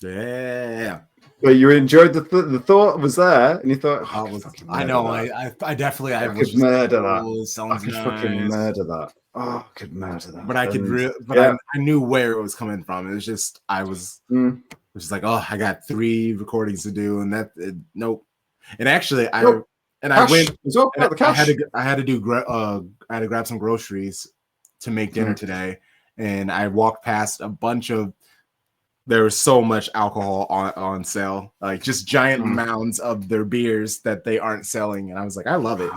Yeah. But you enjoyed the thought was there, and you thought, I know, I definitely, I could murder that. I could fucking murder that. Oh, I could murder that. But I could, I knew where it was coming from. It was just, I was just like, oh, I got 3 recordings to do, and nope. And actually, I went. I had to grab some groceries to make dinner today, and I walked past a bunch of. There was so much alcohol on sale, like just giant mounds of their beers that they aren't selling, and I was like, I love it.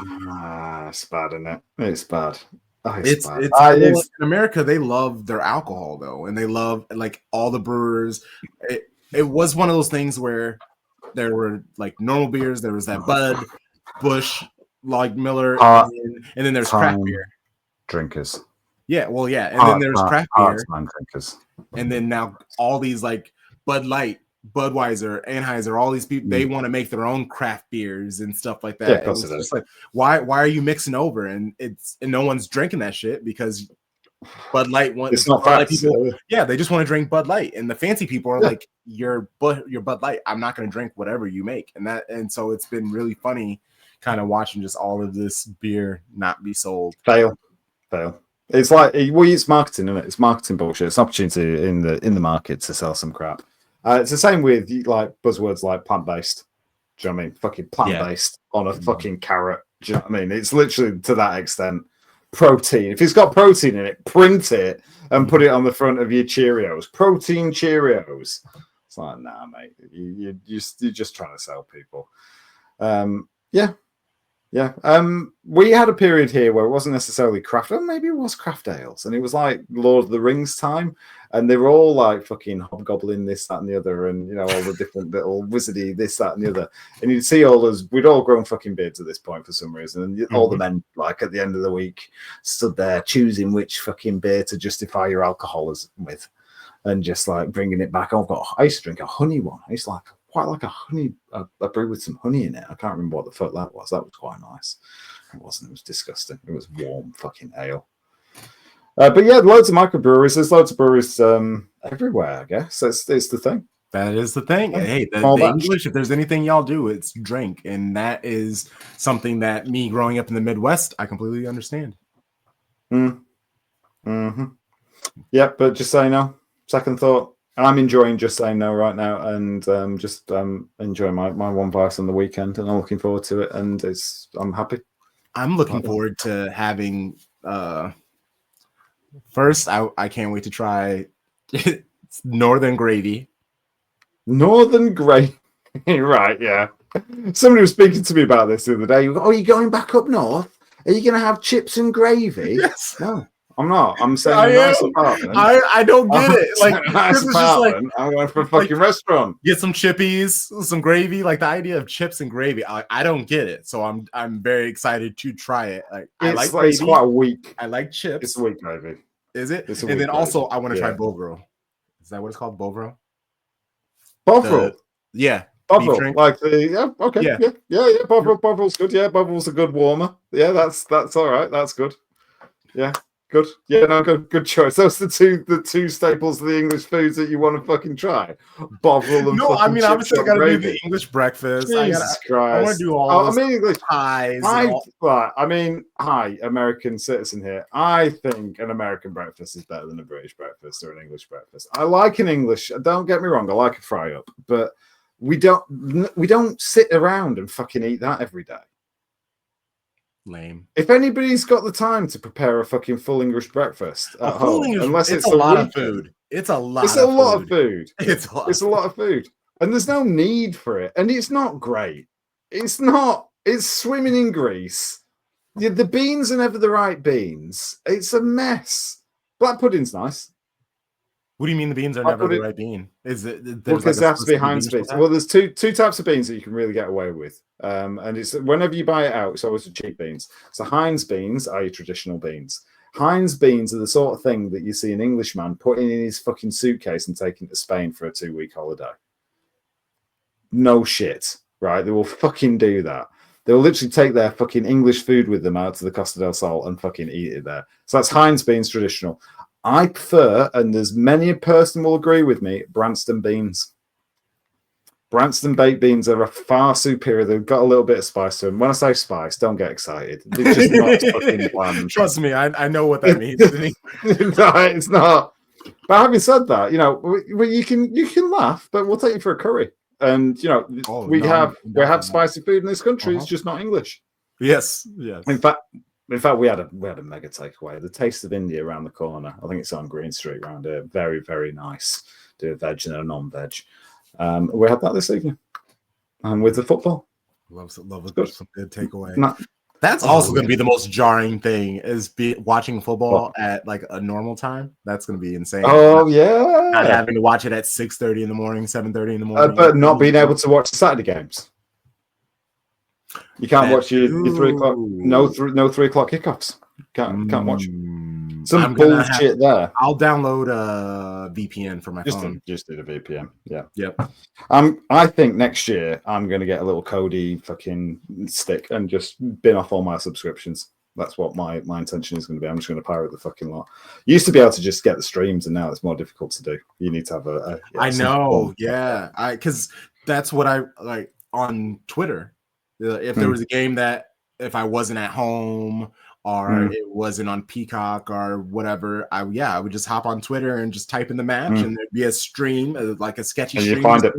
It's bad, isn't it? It's bad. Oh, it's bad. In America, they love their alcohol though, and they love like all the brewers. It was one of those things where there were like normal beers, there was that Bud, Busch, like Miller, and then there's craft beer drinkers. Yeah, well, yeah, and then there's craft beer drinkers, and then now all these like Bud Light, Budweiser, Anheuser, all these people they want to make their own craft beers and stuff like that. Yeah, it's just like why are you mixing over? And no one's drinking that shit because Bud Light wants. It's not facts. People, yeah, they just want to drink Bud Light, and the fancy people are like, "You're Bud Light. I'm not going to drink whatever you make." And so it's been really funny, kind of watching just all of this beer not be sold. Fail. It's like it's marketing, isn't it? It's marketing bullshit. It's an opportunity in the market to sell some crap. It's the same with like buzzwords like plant-based. Do you know what I mean? Fucking plant-based on a fucking carrot. Do you know what I mean? It's literally to that extent. Protein. If it's got protein in it, print it and put it on the front of your Cheerios. Protein Cheerios. It's like, nah, mate. You're just trying to sell people. Yeah. We had a period here where it wasn't necessarily craft. Or maybe it was craft ales, and it was like Lord of the Rings time, and they were all like fucking hobgoblin this, that, and the other, and you know all the different little wizardy this, that, and the other. And you'd see all those. We'd all grown fucking beards at this point for some reason, and all the men like at the end of the week stood there choosing which fucking beer to justify your alcoholism with, and just like bringing it back. I used to drink a honey one. I used to quite like a honey, a brew with some honey in it. I can't remember what the fuck that was. That was quite nice. It wasn't. It was disgusting. It was warm fucking ale. But yeah, loads of microbreweries. There's loads of breweries everywhere, I guess. It's the thing. That is the thing. Hey, the English, if there's anything y'all do, it's drink. And that is something that me growing up in the Midwest, I completely understand. Yeah, but just so you know, second thought, I'm enjoying Just Saying No right now, and just enjoying my one vice on the weekend, and I'm looking forward to it, and I'm happy. I'm looking forward to having first, I can't wait to try Northern Gravy. Northern Gravy, right, yeah. Somebody was speaking to me about this the other day. Oh, you're going back up north? Are you going to have chips and gravy? Yes. No. I'm not. I'm saying a nice apartment. I don't get it. Like nice apartment. I'm going for a fucking restaurant. Get some chippies, some gravy. Like the idea of chips and gravy, I don't get it. So I'm very excited to try it. Like it's quite weak. I like chips. It's a weak gravy. Is it? And then also I want to try Bovril. Is that what it's called? Bovril? Bovril. Yeah. Bovril. Like okay. Yeah. Bovril's good. Yeah, Bovril's a good warmer. Yeah, that's all right. That's good. Yeah. Good. Yeah, no, good choice. Those are the two staples of the English foods that you want to fucking try. Bovril and no, I mean obviously I gotta do the English breakfast. Jesus Christ. I want to do all English pies. Hi, American citizen here. I think an American breakfast is better than a British breakfast or an English breakfast. I like an English, don't get me wrong, I like a fry up, but we don't sit around and fucking eat that every day. Lame. If anybody's got the time to prepare a fucking full English breakfast at home, unless it's a lot of food. It's a lot of food. It's a lot of food. And there's no need for it. And it's not great. It's swimming in grease. The beans are never the right beans. It's a mess. Black pudding's nice. What do you mean the beans are never the right bean? Is it because they have to be Heinz beans? Well, there's two types of beans that you can really get away with, and it's whenever you buy it out, it's always the cheap beans. So Heinz beans are your traditional beans. Heinz beans are the sort of thing that you see an Englishman putting in his fucking suitcase and taking to Spain for a 2-week holiday. No shit, right? They will fucking do that. They'll literally take their fucking English food with them out to the Costa del Sol and fucking eat it there. So that's Heinz beans traditional. I prefer, and there's many a person will agree with me, Branston beans. Branston baked beans are far superior. They've got a little bit of spice to them. When I say spice, don't get excited. They're just not fucking bland. Trust me, I know what that means. No, it's not. But having said that, you know, you can laugh, but we'll take you for a curry. And you know, we have spicy food in this country. It's just not English. Yes. In fact, we had a mega takeaway. The Taste of India around the corner. I think it's on Green Street around here. Very, very nice. Do a veg and a non-veg. We had that this evening. With the football. Love some good takeaway. No, That's also going to be the most jarring thing is watching football at like a normal time. That's going to be insane. Oh yeah, not having to watch it at 6:30 in the morning, 7:30 in the morning, but not being able to watch the Saturday games. You can't watch your 3 o'clock. No 3 o'clock kickoffs. Can't watch. Some bullshit there. I'll download a VPN for my phone. Just do the VPN. Yeah. Yep. I think next year I'm going to get a little Cody fucking stick and just bin off all my subscriptions. That's what my intention is going to be. I'm just going to pirate the fucking lot. You used to be able to just get the streams, and now it's more difficult to do. You need to have I know. Yeah. Because that's what I like on Twitter. If there was a game that if I wasn't at home or it wasn't on Peacock or whatever, I would just hop on Twitter and just type in the match and there'd be a stream, like a sketchy and stream. You find it.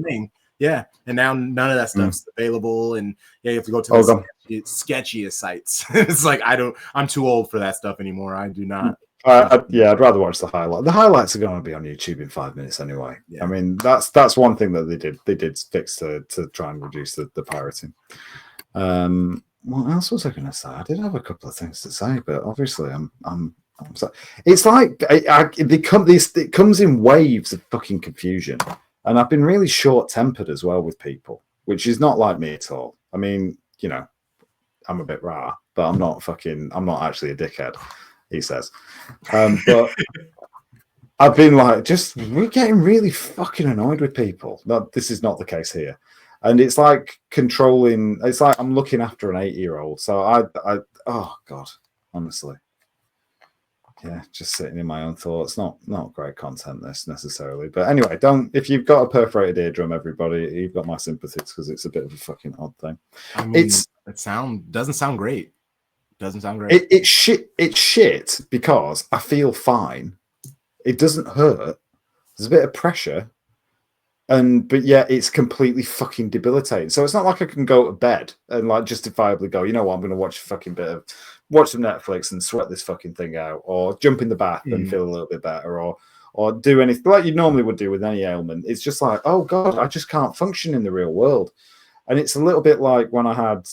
Yeah. And now none of that stuff's available. And you have to go to the sketchiest sites. It's like, I'm too old for that stuff anymore. I do not. I'd rather watch the highlight. The highlights are going to be on YouTube in 5 minutes anyway. Yeah. I mean, that's one thing that they did fix to try and reduce the pirating. What else was I going to say? I did have a couple of things to say, but obviously I'm sorry. It's like it comes in waves of fucking confusion, and I've been really short-tempered as well with people, which is not like me at all. I mean, you know, I'm a bit rah, but I'm not actually a dickhead, he says. But I've been like, we're getting really fucking annoyed with people. But this is not the case here. And it's like controlling. It's like I'm looking after an 8-year-old. So oh God, honestly, yeah, just sitting in my own thoughts. Not great content this necessarily, but anyway, if you've got a perforated eardrum, everybody, you've got my sympathies because it's a bit of a fucking odd thing. I mean, doesn't sound great. Doesn't sound great. It's shit because I feel fine. It doesn't hurt. There's a bit of pressure. But yeah, it's completely fucking debilitating. So it's not like I can go to bed and like justifiably go, you know what, I'm going to watch some Netflix and sweat this fucking thing out, or jump in the bath and feel a little bit better, or do anything like you normally would do with any ailment. It's just like, oh God, I just can't function in the real world. And it's a little bit like when I had,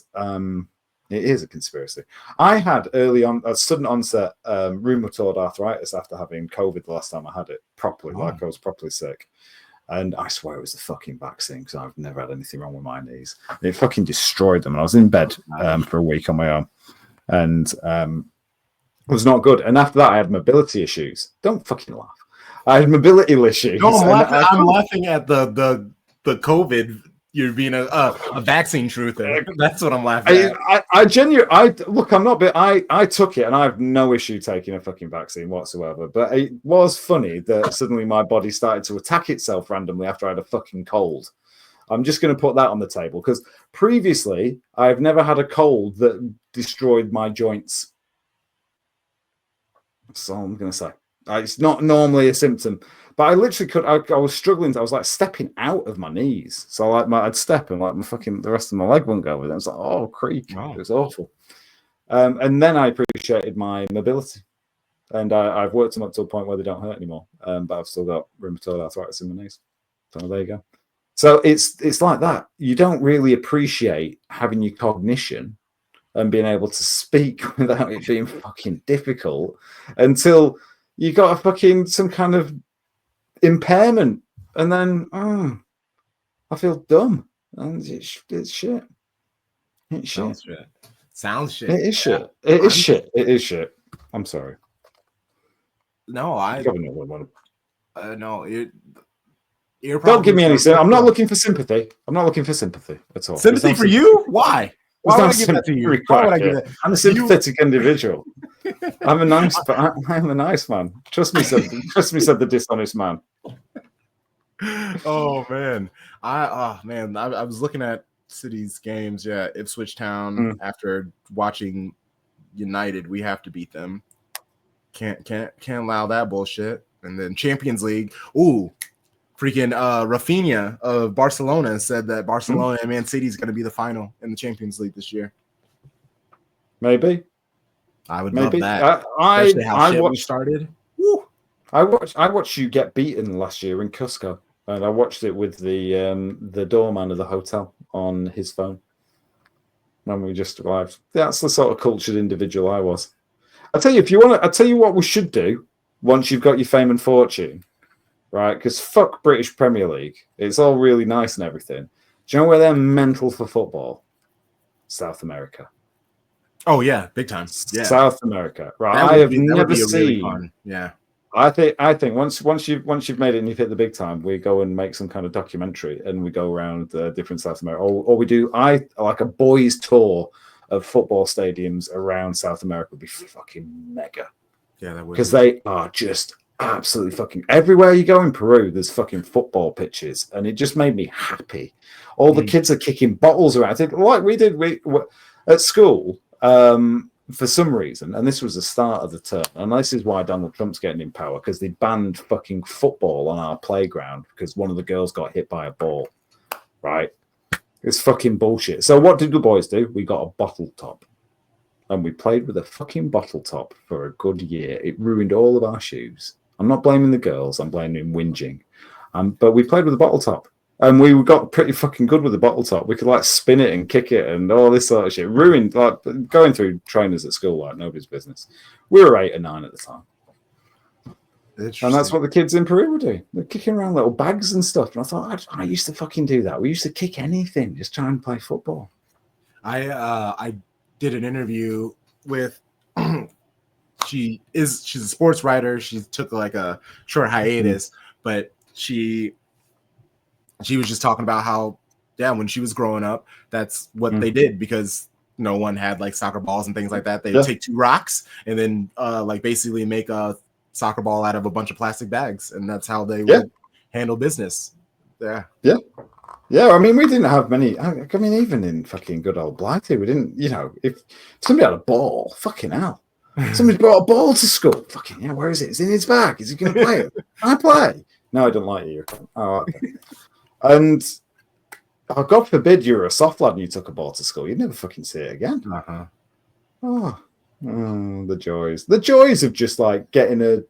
it is a conspiracy. I had early on a sudden onset rheumatoid arthritis after having COVID the last time I had it properly, like I was properly sick. And I swear it was the fucking vaccine because I've never had anything wrong with my knees. It fucking destroyed them. And I was in bed for a week on my own. And it was not good. And after that, I had mobility issues. Don't fucking laugh. I had mobility issues. No, I'm laughing at the COVID. You're being a vaccine truther. That's what I'm laughing at. I genuinely, look, I'm not, but I took it and I have no issue taking a fucking vaccine whatsoever. But it was funny that suddenly my body started to attack itself randomly after I had a fucking cold. I'm just going to put that on the table because previously I've never had a cold that destroyed my joints. That's all I'm going to say. It's not normally a symptom. But I literally I was struggling. I was like stepping out of my knees. So like I'd step and like the rest of my leg wouldn't go with it. I was like, oh, creak. Wow. It was awful. And then I appreciated my mobility. And I've worked them up to a point where they don't hurt anymore. But I've still got rheumatoid arthritis in my knees. So there you go. So it's like that. You don't really appreciate having your cognition and being able to speak without it being fucking difficult until you got a fucking some kind of impairment, and then I feel dumb, and it's shit. It's shit. Sounds shit. It is shit. It is shit. It is shit. I'm sorry. No, no. Don't give me any. I'm not looking for sympathy. I'm not looking for sympathy at all. Sympathy for you? Why? Why would I give that to you? Why would I give that? I'm a sympathetic individual. I'm a nice man. Trust me, said the dishonest man. Oh man, I was looking at City's games. Yeah, Ipswich Town. After watching United, we have to beat them. Can't allow that bullshit. And then Champions League. Ooh, freaking Rafinha of Barcelona said that Barcelona and Man City is going to be the final in the Champions League this year. Maybe. I would love that. Especially how shit we started. Woo. I watched you get beaten last year in Cusco, and I watched it with the doorman of the hotel on his phone when we just arrived. That's the sort of cultured individual I was. I tell you, I tell you what we should do once you've got your fame and fortune, right? Because fuck British Premier League. It's all really nice and everything. Do you know where they're mental for football? South America. Oh yeah, big time. Yeah, South America. Right. I have never seen. Really yeah. I think once you've made it and you've hit the big time, we go and make some kind of documentary and we go around different South America, or we do like a boys' tour of football stadiums around South America would be fucking mega. Yeah, that would, because they are just absolutely fucking everywhere you go in Peru. There's fucking football pitches, and it just made me happy. All the kids are kicking bottles around. I think like we did at school. For some reason, and this was the start of the term, and this is why Donald Trump's getting in power, because they banned fucking football on our playground because one of the girls got hit by a ball. Right? It's fucking bullshit. So what did the boys do? We got a bottle top, and we played with a fucking bottle top for a good year. It ruined all of our shoes. I'm not blaming the girls. I'm blaming whinging. But we played with a bottle top. And we got pretty fucking good with the bottle top. We could like spin it and kick it and all this sort of shit. Ruined, like going through trainers at school like nobody's business. We were 8 or 9 at the time. And that's what the kids in Peru were doing. They're kicking around little bags and stuff. And I thought, I used to fucking do that. We used to kick anything, just try and play football. I did an interview with she's a sports writer. She took like a short hiatus, but she was just talking about how, when she was growing up, that's what they did because no one had like soccer balls and things like that. They would take 2 rocks and then like basically make a soccer ball out of a bunch of plastic bags. And that's how they would handle business. Yeah. Yeah. Yeah. I mean, we didn't have many. I mean, even in fucking good old Blighty, we didn't, if somebody had a ball, fucking hell. Somebody brought a ball to school. Fucking hell, where is it? It's in his bag. Is he going to play it? Can I play? No, I don't like you. Oh, okay. And God forbid you were a soft lad and you took a ball to school. You'd never fucking see it again. Oh, the joys of just like getting a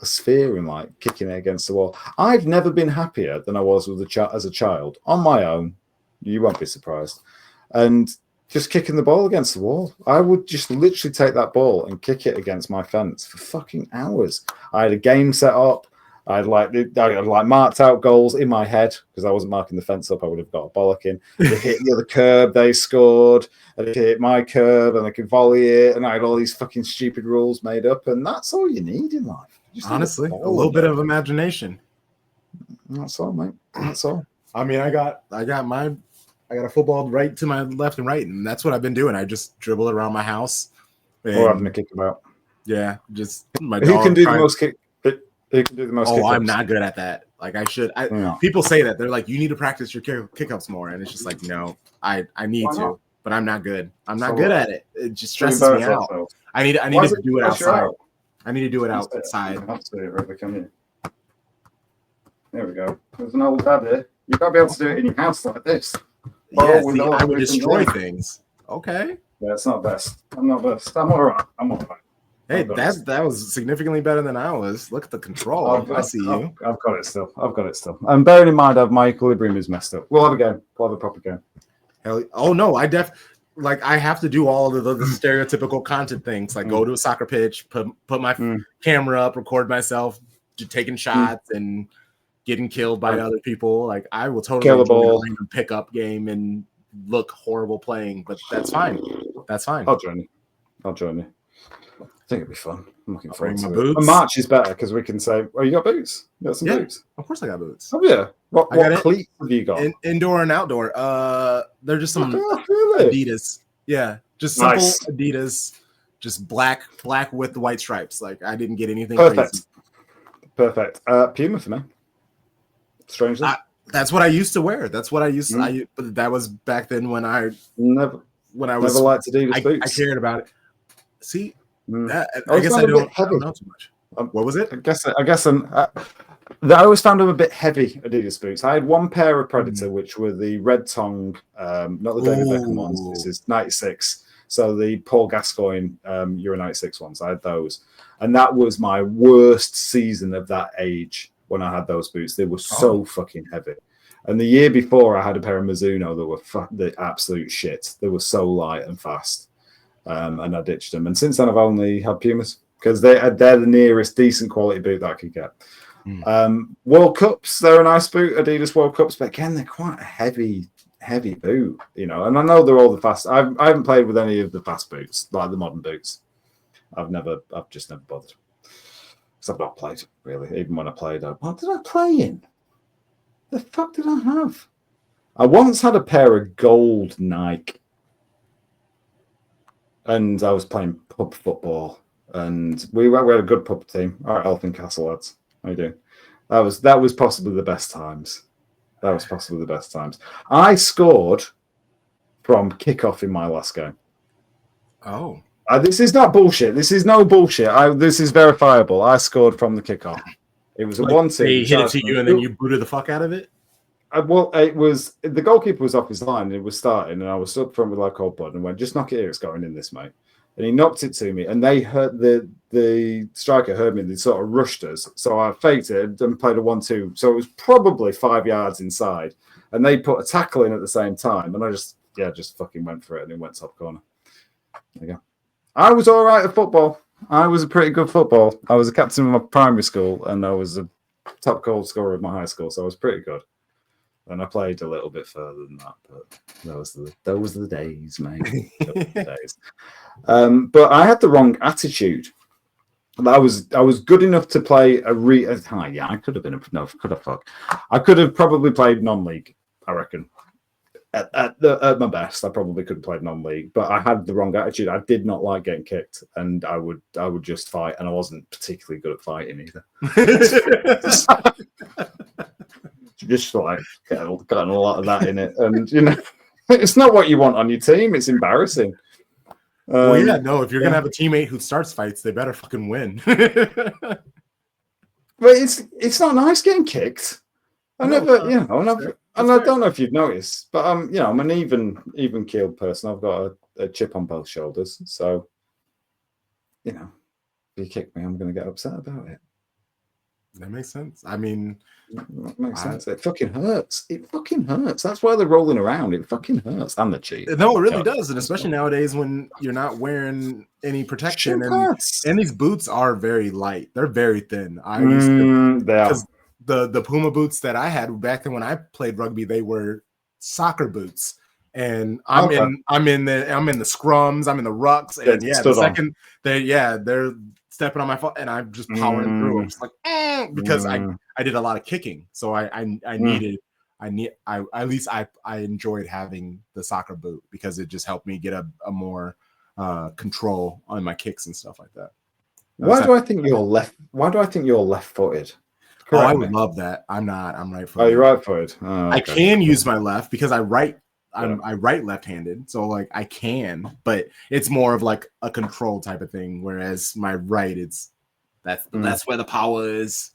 sphere and like kicking it against the wall. I've never been happier than I was as a child on my own. You won't be surprised. And just kicking the ball against the wall. I would just literally take that ball and kick it against my fence for fucking hours. I had a game set up. I had marked out goals in my head because I wasn't marking the fence up. I would have got a bollocking. They hit the other curb, they scored. And they hit my curb, and I could volley it. And I had all these fucking stupid rules made up, and that's all you need in life. Honestly, a little bit of imagination. That's all, mate. That's all. I mean, I got a football right to my left and right, and that's what I've been doing. I just dribble it around my house, or having a kick about. Yeah, just my. Who can do the most kick? Who can do the most? I'm not good at that. Like I should. People say that they're like, you need to practice your kick-ups more, and it's just like, no, I need to, but I'm not good. I'm not good at it. It just stresses me out. I need to do it outside. I need to do it outside. There we go. There's an old dad here. You've got to be able to do it in your house like this. Yeah, I would destroy things. Okay. Yeah, it's not best. I'm not best. I'm all right. Hey, that was significantly better than I was. Look at the control. I see you. I've got it still. And bearing in mind, my equilibrium is messed up. We'll have a game. We'll have a proper game. Oh no, I have to do all of the stereotypical content things, like go to a soccer pitch, put my camera up, record myself taking shots and getting killed by other people. Like I will totally kill a ball, pickup game and look horrible playing, but that's fine. That's fine. I'll join you. I think it'll be fun. I'm looking forward to it. Boots. And March is better because we can say, "Oh, you got boots? You got some boots? Of course, I got boots. Oh yeah. What cleats have you got? Indoor and outdoor. They're just some Adidas. Yeah, just simple Adidas. Just black with the white stripes. Like I didn't get anything crazy. Perfect. Puma for me. Strangely, that's what I used to wear. That's what I used. But that was back then when I never liked Adidas boots. I cared about it. See, that, I guess I don't know too much. What was it? I guess I always found them a bit heavy, Adidas boots. I had one pair of Predator, which were the red tongue, not the David Beckham ones. This is 96. So the Paul Gascoigne Euro 96 ones. I had those. And that was my worst season of that age when I had those boots. They were so fucking heavy. And the year before, I had a pair of Mizuno that were the absolute shit. They were so light and fast. And I ditched them. And since then, I've only had Pumas because they're the nearest decent quality boot that I could get. World Cups, they're a nice boot, Adidas World Cups, but again, they're quite a heavy boot, you know. And I know they're all the fast. I haven't played with any of the fast boots, like the modern boots. I've just never bothered because I've not played really. Even when I played, what did I play in? The fuck did I have? I once had a pair of gold Nike, and I was playing pub football, and we had a good pub team. All right, Elfin Castle lads, how you doing? That was possibly the best times. I scored from kickoff in my last game. Oh. This is not bullshit. This is no bullshit. This is verifiable. I scored from the kickoff. It was a 1-2. They hit it to you and then you booted the fuck out of it? Well, it was the goalkeeper was off his line and it was starting, and I was up front with like cold blood and went, just knock it here, it's going in this, mate. And he knocked it to me, and they heard the striker heard me, and they sort of rushed us. So I faked it and played a 1-2. So it was probably 5 yards inside, and they put a tackle in at the same time, and I just fucking went for it, and it went top corner. There you go. I was all right at football. I was a pretty good football. I was a captain of my primary school, and I was a top goal scorer of my high school, so I was pretty good. And I played a little bit further than that, but those were the days, mate. Those were the days. But I had the wrong attitude. I was good enough to play I could have been I could have probably played non-league, I reckon. At my best, I probably could have played non-league, but I had the wrong attitude. I did not like getting kicked, and I would just fight, and I wasn't particularly good at fighting either. Just like got a lot of that in it, and you know, it's not what you want on your team. It's embarrassing. If you're gonna have a teammate who starts fights, they better fucking win. But it's not nice getting kicked. And I don't know if you've noticed, but I'm an even keeled person. I've got a chip on both shoulders, so you know, if you kick me, I'm going to get upset about it. That makes sense. I mean, that makes sense. It fucking hurts. It fucking hurts. That's why they're rolling around. It fucking hurts. And the cheat. No, it really does, and especially nowadays when you're not wearing any protection, and these boots are very light. They're very thin. The Puma boots that I had back then when I played rugby, they were soccer boots, and I'm in the scrums, I'm in the rucks, and the second they're stepping on my foot, and I'm just powering through. I'm just like because I did a lot of kicking, so I enjoyed having the soccer boot because it just helped me get a more control on my kicks and stuff like that. Why do I think you're left-footed? Correct. I would love that. I'm not. I'm right-footed. Oh, you're right-footed. Oh, okay. I can use my left because I write left-handed, so like I can, but it's more of like a control type of thing. Whereas my right, that's where the power is.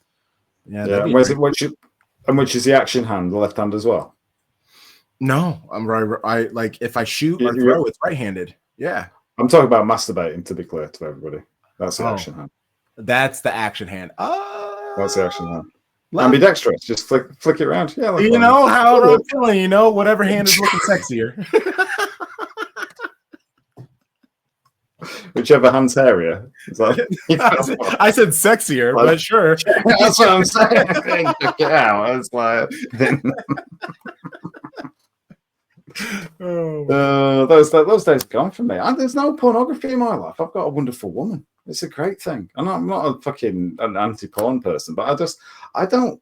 Yeah. Which is the action hand, the left hand as well? No, I'm right. I like if I shoot or throw, it's right-handed. Yeah, I'm talking about masturbating. To be clear to everybody, that's the action hand. That's the action hand. That's the action hand. Ambidextrous. Just flick it around. Yeah. You know how I'm feeling. You know, whatever hand is looking sexier. Whichever hand's hairier. I said sexier, but sure. That's what I'm saying. Get out. It's like those days are gone for me. There's no pornography in my life. I've got a wonderful woman. It's a great thing. And I'm not an anti-porn person, but I don't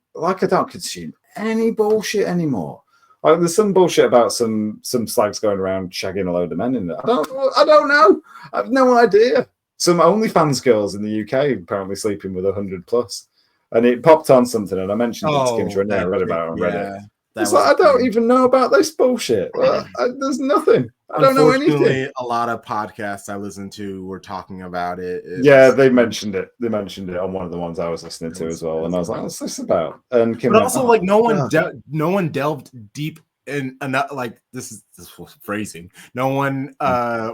consume any bullshit anymore. Like, there's some bullshit about some slags going around shagging a load of men in there. I don't know. I have no idea. Some OnlyFans girls in the UK apparently sleeping with 100+. and it popped on something, and I mentioned it to Kim Jong. I read about it on Reddit. It's like, I don't even know about this bullshit. There's nothing. I don't know anything. A lot of podcasts I listen to were talking about it. They mentioned it. They mentioned it on one of the ones I was listening to as well, and I was like, "What's this about?" And Kim but also, like, no one delved deep in enough. Like, this was phrasing. No one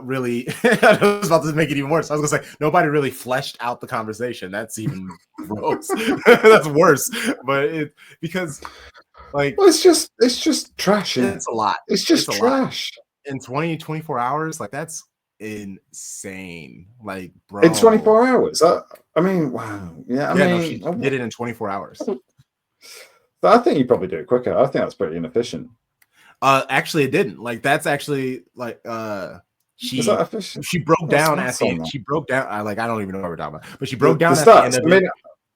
really. I was about to make it even worse. I was gonna say nobody really fleshed out the conversation. That's even gross. That's worse. But because. Like, well, it's just trash. It's a lot. It's just trash. In 24 hours, like, that's insane. Like, bro. In 24 hours? I mean, wow. Yeah, I mean, no, she did it in 24 hours. But I think you probably do it quicker. I think that's pretty inefficient. Actually, it didn't. Like, that's actually, like, she broke down at the end. She broke down. Like, I don't even know what we're talking about. But she broke down at the end of it.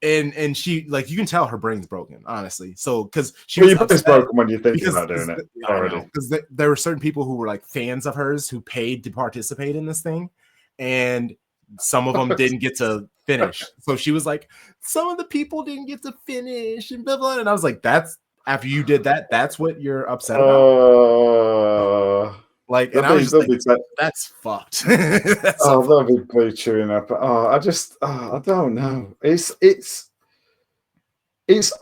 And she, like, you can tell her brain's broken, honestly. So, because she was broken when you think about doing it already. Because there were certain people who were like fans of hers who paid to participate in this thing, and some of them didn't get to finish. So she was like, some of the people didn't get to finish, and blah blah. And I was like, that's after you did that. That's what you're upset about. Like, and I was just like, that's fucked. They'll be blue chewing up. I don't know. It's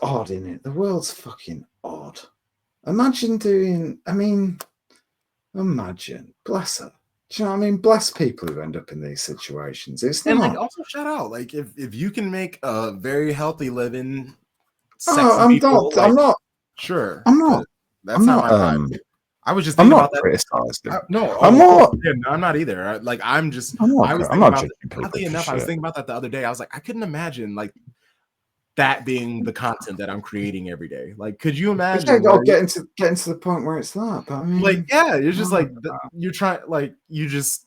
odd, isn't it? The world's fucking odd. Imagine, bless her. Do you know what I mean? Bless people who end up in these situations. Like, also shout out, like, if you can make a very healthy living, I'm not. Sure. I'm not. That's not my vibe. I was just thinking about that. Criticizing. I'm not. Yeah, no, I'm not either. I was thinking about that the other day. I was like, I couldn't imagine like that being the content that I'm creating every day. Like, could you imagine? Getting to the point where it's that. But I mean, like, yeah, you're just like you're trying. Like, you just.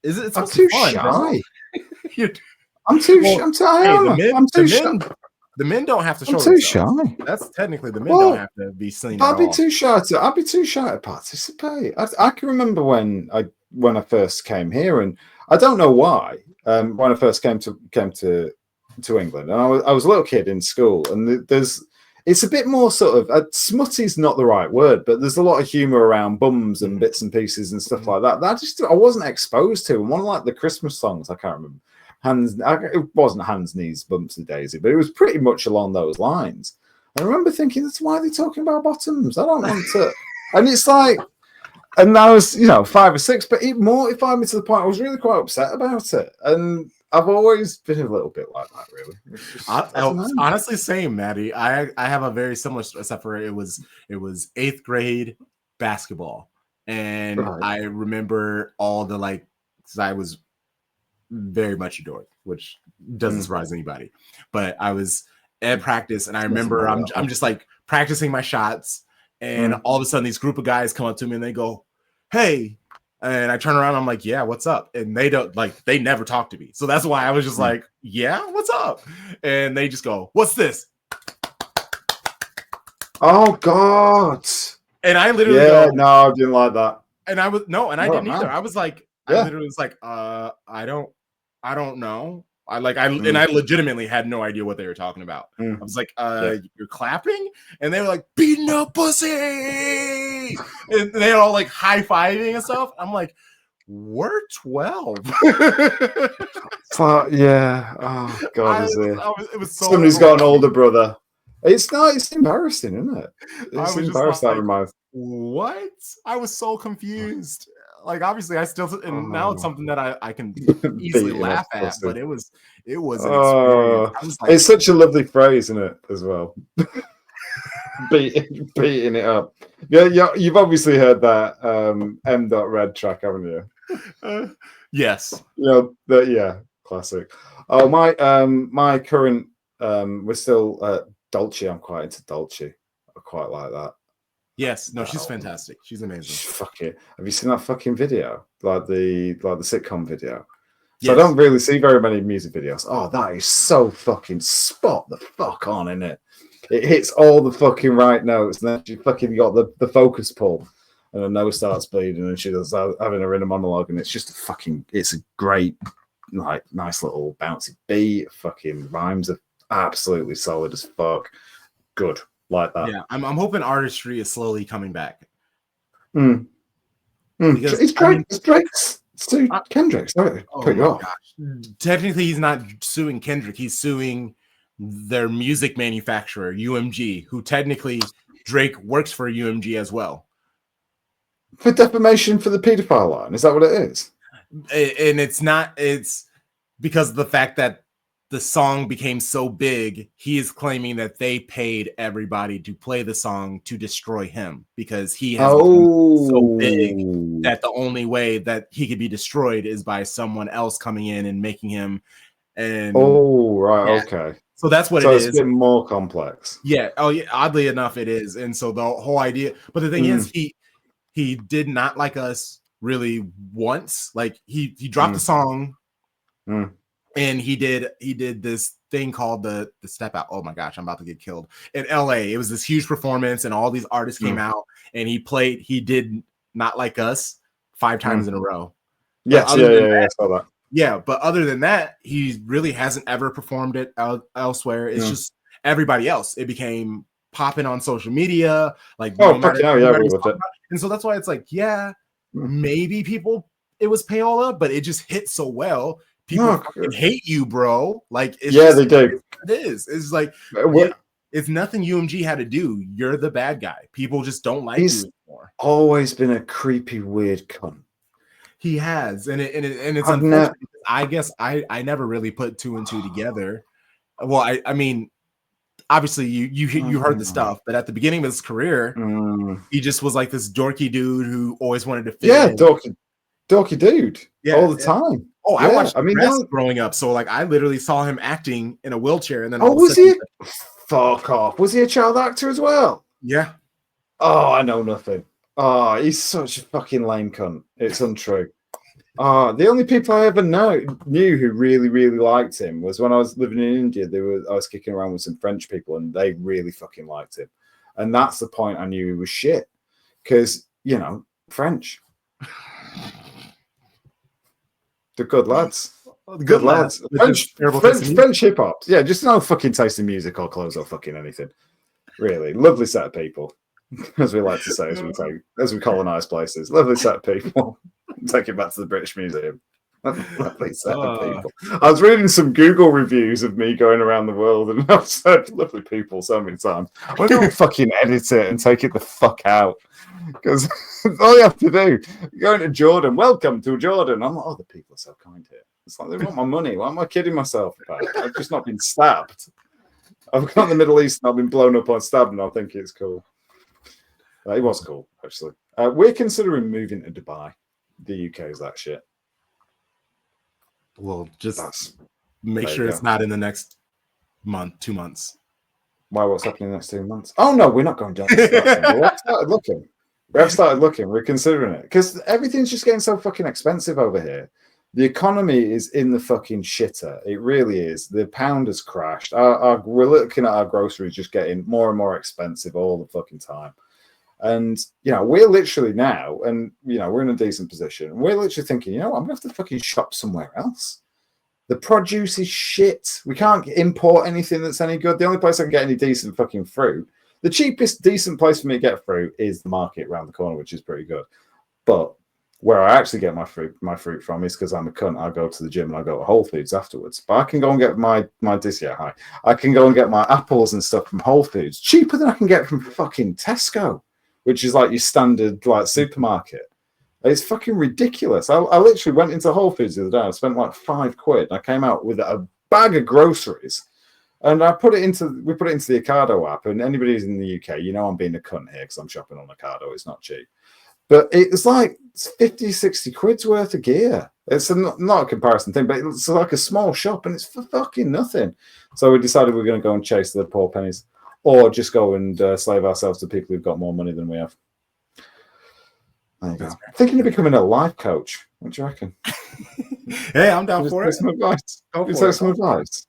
Is it? I'm too fun, shy. I'm too shy. The men don't have to show. I'm too shy. That's technically the men don't have to be seen. I'd be too shy to participate. I can remember when I first came here, and I don't know why. When I first came to England, and I was a little kid in school, and it's a bit more sort of smutty's not the right word, but there's a lot of humor around bums and bits and pieces and stuff like that. That I wasn't exposed to. And one of like the Christmas songs, I can't remember. It wasn't Hands, Knees, Bumps and Daisy, but it was pretty much along those lines. I remember thinking, that's why they're talking about bottoms. I don't want to. And it's like, and I was, 5 or 6, but it mortified me to the point I was really quite upset about it. And I've always been a little bit like that, really. Honestly, same, Maddie. I have a very similar, except for it was 8th grade basketball. And I remember all the, like, because I was very much adored, which doesn't surprise anybody. But I was at practice, and I remember I'm just like practicing my shots, and all of a sudden these group of guys come up to me and they go, "Hey," and I turn around, I'm like, "Yeah, what's up?" And they never talk to me, so that's why I was just like, "Yeah, what's up?" And they just go, "What's this?" Oh God! And I literally no, I didn't like that. And I didn't either. I was like, I literally was like, I don't know. I legitimately had no idea what they were talking about. I was like, you're clapping? And they were like, beating up pussy. And they were all like high-fiving and stuff. I'm like, we're 12. Yeah. Oh God, it was so somebody's got an older brother. It's embarrassing, isn't it? It's embarrassing. That reminds. What? I was so confused. Like, obviously I still, and now it's something that I can easily laugh at, but it was an experience. I was like, it's such a lovely phrase, isn't it, as well? beating it up. Yeah, you've obviously heard that M.Red track, haven't you? Yes. Classic. Oh, my current we're still Dolce. I'm quite into Dolce. I quite like that. Yes, no, she's fantastic. She's amazing. Fuck it. Have you seen that fucking video? Like the sitcom video? So yes. I don't really see very many music videos. Oh, that is so fucking spot the fuck on, isn't it? It hits all the fucking right notes, and then she fucking got the focus pull, and her nose starts bleeding, and she does having her inner monologue, and it's just it's a great, like, nice little bouncy beat. Fucking rhymes are absolutely solid as fuck. Good, like that. Yeah, I'm hoping artistry is slowly coming back. Because it's Drake's sued Kendrick. Sorry, cut you off. Gosh. Technically, he's not suing Kendrick. He's suing their music manufacturer, UMG, who technically Drake works for UMG as well. For defamation for the pedophile line, is that what it is? And it's because of the fact that the song became so big, he is claiming that they paid everybody to play the song to destroy him because he has become so big that the only way that he could be destroyed is by someone else coming in and making him. And okay. So that's what it is. It's a bit more complex. Yeah. Oh, yeah. Oddly enough, it is. And so the whole idea, but the thing is, he did not like us really once. Like he dropped the song. And he did this thing called the step out. Oh my gosh, I'm about to get killed in LA. It was this huge performance, and all these artists came out, and he did Not Like Us 5 times in a row. Yes, I saw that. Yeah, but other than that, he really hasn't ever performed it elsewhere. It's just everybody else. It became popping on social media, like and so that's why it's like, maybe it was payola, but it just hit so well. People hate you, bro. Like, it's they do. It is. It's like it's nothing UMG had to do. You're the bad guy. People just don't like you anymore. Always been a creepy, weird cunt. He has, and it's unfortunate. I guess I never really put 2 and 2 together. Well, I mean, obviously you heard the stuff, but at the beginning of his career, he just was like this dorky dude who always wanted to fit in. dorky dude, all the time. Oh, I watched growing up, so like I literally saw him acting in a wheelchair, and then was he? Fuck off! Was he a child actor as well? Yeah. Oh, I know nothing. Oh, he's such a fucking lame cunt. It's untrue. The only people I ever knew who really, really liked him was when I was living in India. I was kicking around with some French people, and they really fucking liked him. And that's the point I knew he was shit, because French. The good lads. Good lads. French hip hop. Yeah, just no fucking taste in music or clothes or fucking anything. Really. Lovely set of people. As we like to say as we colonize places. Lovely set of people. Take it back to the British Museum. Lovely set of people. I was reading some Google reviews of me going around the world, and I've said lovely people so many times. I'm going to fucking edit it and take it the fuck out. Because all you have to do, going to Jordan, welcome to Jordan. I'm like, the people are so kind here. It's like, they want my money. What am I kidding myself about? I've just not been stabbed. I've gone to the Middle East and I've been blown up on stabbed, and I think it's cool. It was cool, actually. We're considering moving to Dubai. The UK is that shit. Well, just make sure it's not in the next 2 months. Why? What's happening in the next 2 months? Oh, no, we're not going down this direction. We have started looking. We're considering it because everything's just getting so fucking expensive over here. The economy is in the fucking shitter. It really is. The pound has crashed. We're looking at our groceries just getting more and more expensive all the fucking time. And, we're literally now, and, we're in a decent position. We're literally thinking, I'm going to have to fucking shop somewhere else. The produce is shit. We can't import anything that's any good. The only place I can get any decent fucking fruit, the cheapest decent place for me to get fruit is the market around the corner, which is pretty good. But where I actually get my fruit from is because I'm a cunt. I go to the gym and I go to Whole Foods afterwards. But I can go and get I can go and get my apples and stuff from Whole Foods cheaper than I can get from fucking Tesco, which is like your standard like supermarket. It's fucking ridiculous. I literally went into Whole Foods the other day. I spent like £5. I came out with a bag of groceries, and we put it into the Ocado app. And anybody who's in the UK, I'm being a cunt here because I'm shopping on Ocado. It's not cheap, but it's like 50, 60 quid's worth of gear. It's not a comparison thing, but it's like a small shop, and it's for fucking nothing. So we decided we're going to go and chase the poor pennies, or just go and slave ourselves to people who've got more money than we have. There you go. Thinking of becoming a life coach. What do you reckon? Hey, I'm down for it. Some advice. Some advice.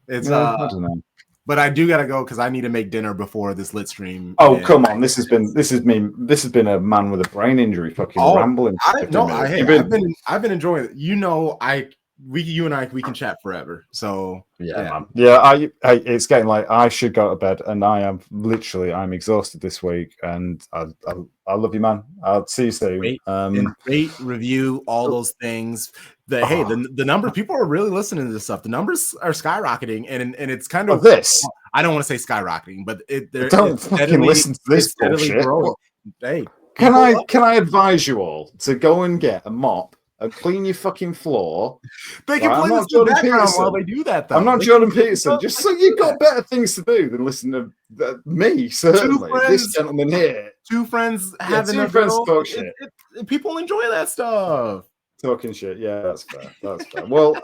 It's I don't know. But I do gotta go because I need to make dinner before this lit stream. Oh, come on! This has been a man with a brain injury fucking rambling. I've been enjoying it. you and I can chat forever. So man. Yeah, I it's getting like I should go to bed, and I'm exhausted this week, and I love you, man. I'll see you soon. Rate, review, all those things. The number, people are really listening to this stuff. The numbers are skyrocketing, and it's kind of this. I don't want to say skyrocketing, but don't fucking listen to this bullshit. Hey, can I advise you all to go and get a mop and clean your fucking floor? They can play this in the background while they do that, though. I'm not Jordan Peterson, just so you've got better things to do than listen to me, certainly. This gentleman here. Two friends having talk shit. People enjoy that stuff. Talking shit, yeah, that's fair. That's fair. Well,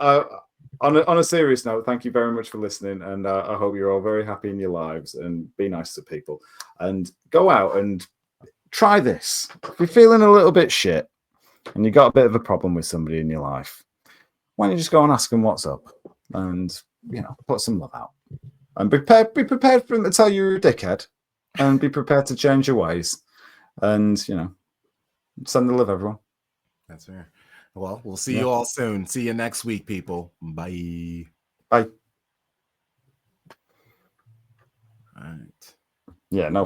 on a serious note, thank you very much for listening, and I hope you're all very happy in your lives, and be nice to people, and go out and try this. If you're feeling a little bit shit and you got a bit of a problem with somebody in your life, why don't you just go and ask them what's up, and put some love out, and be prepared for them to tell you you're a dickhead, and be prepared to change your ways, and send the love, everyone. That's fair. Well, we'll see you all soon. See you next week, people. Bye. Bye. All right. Yeah, no.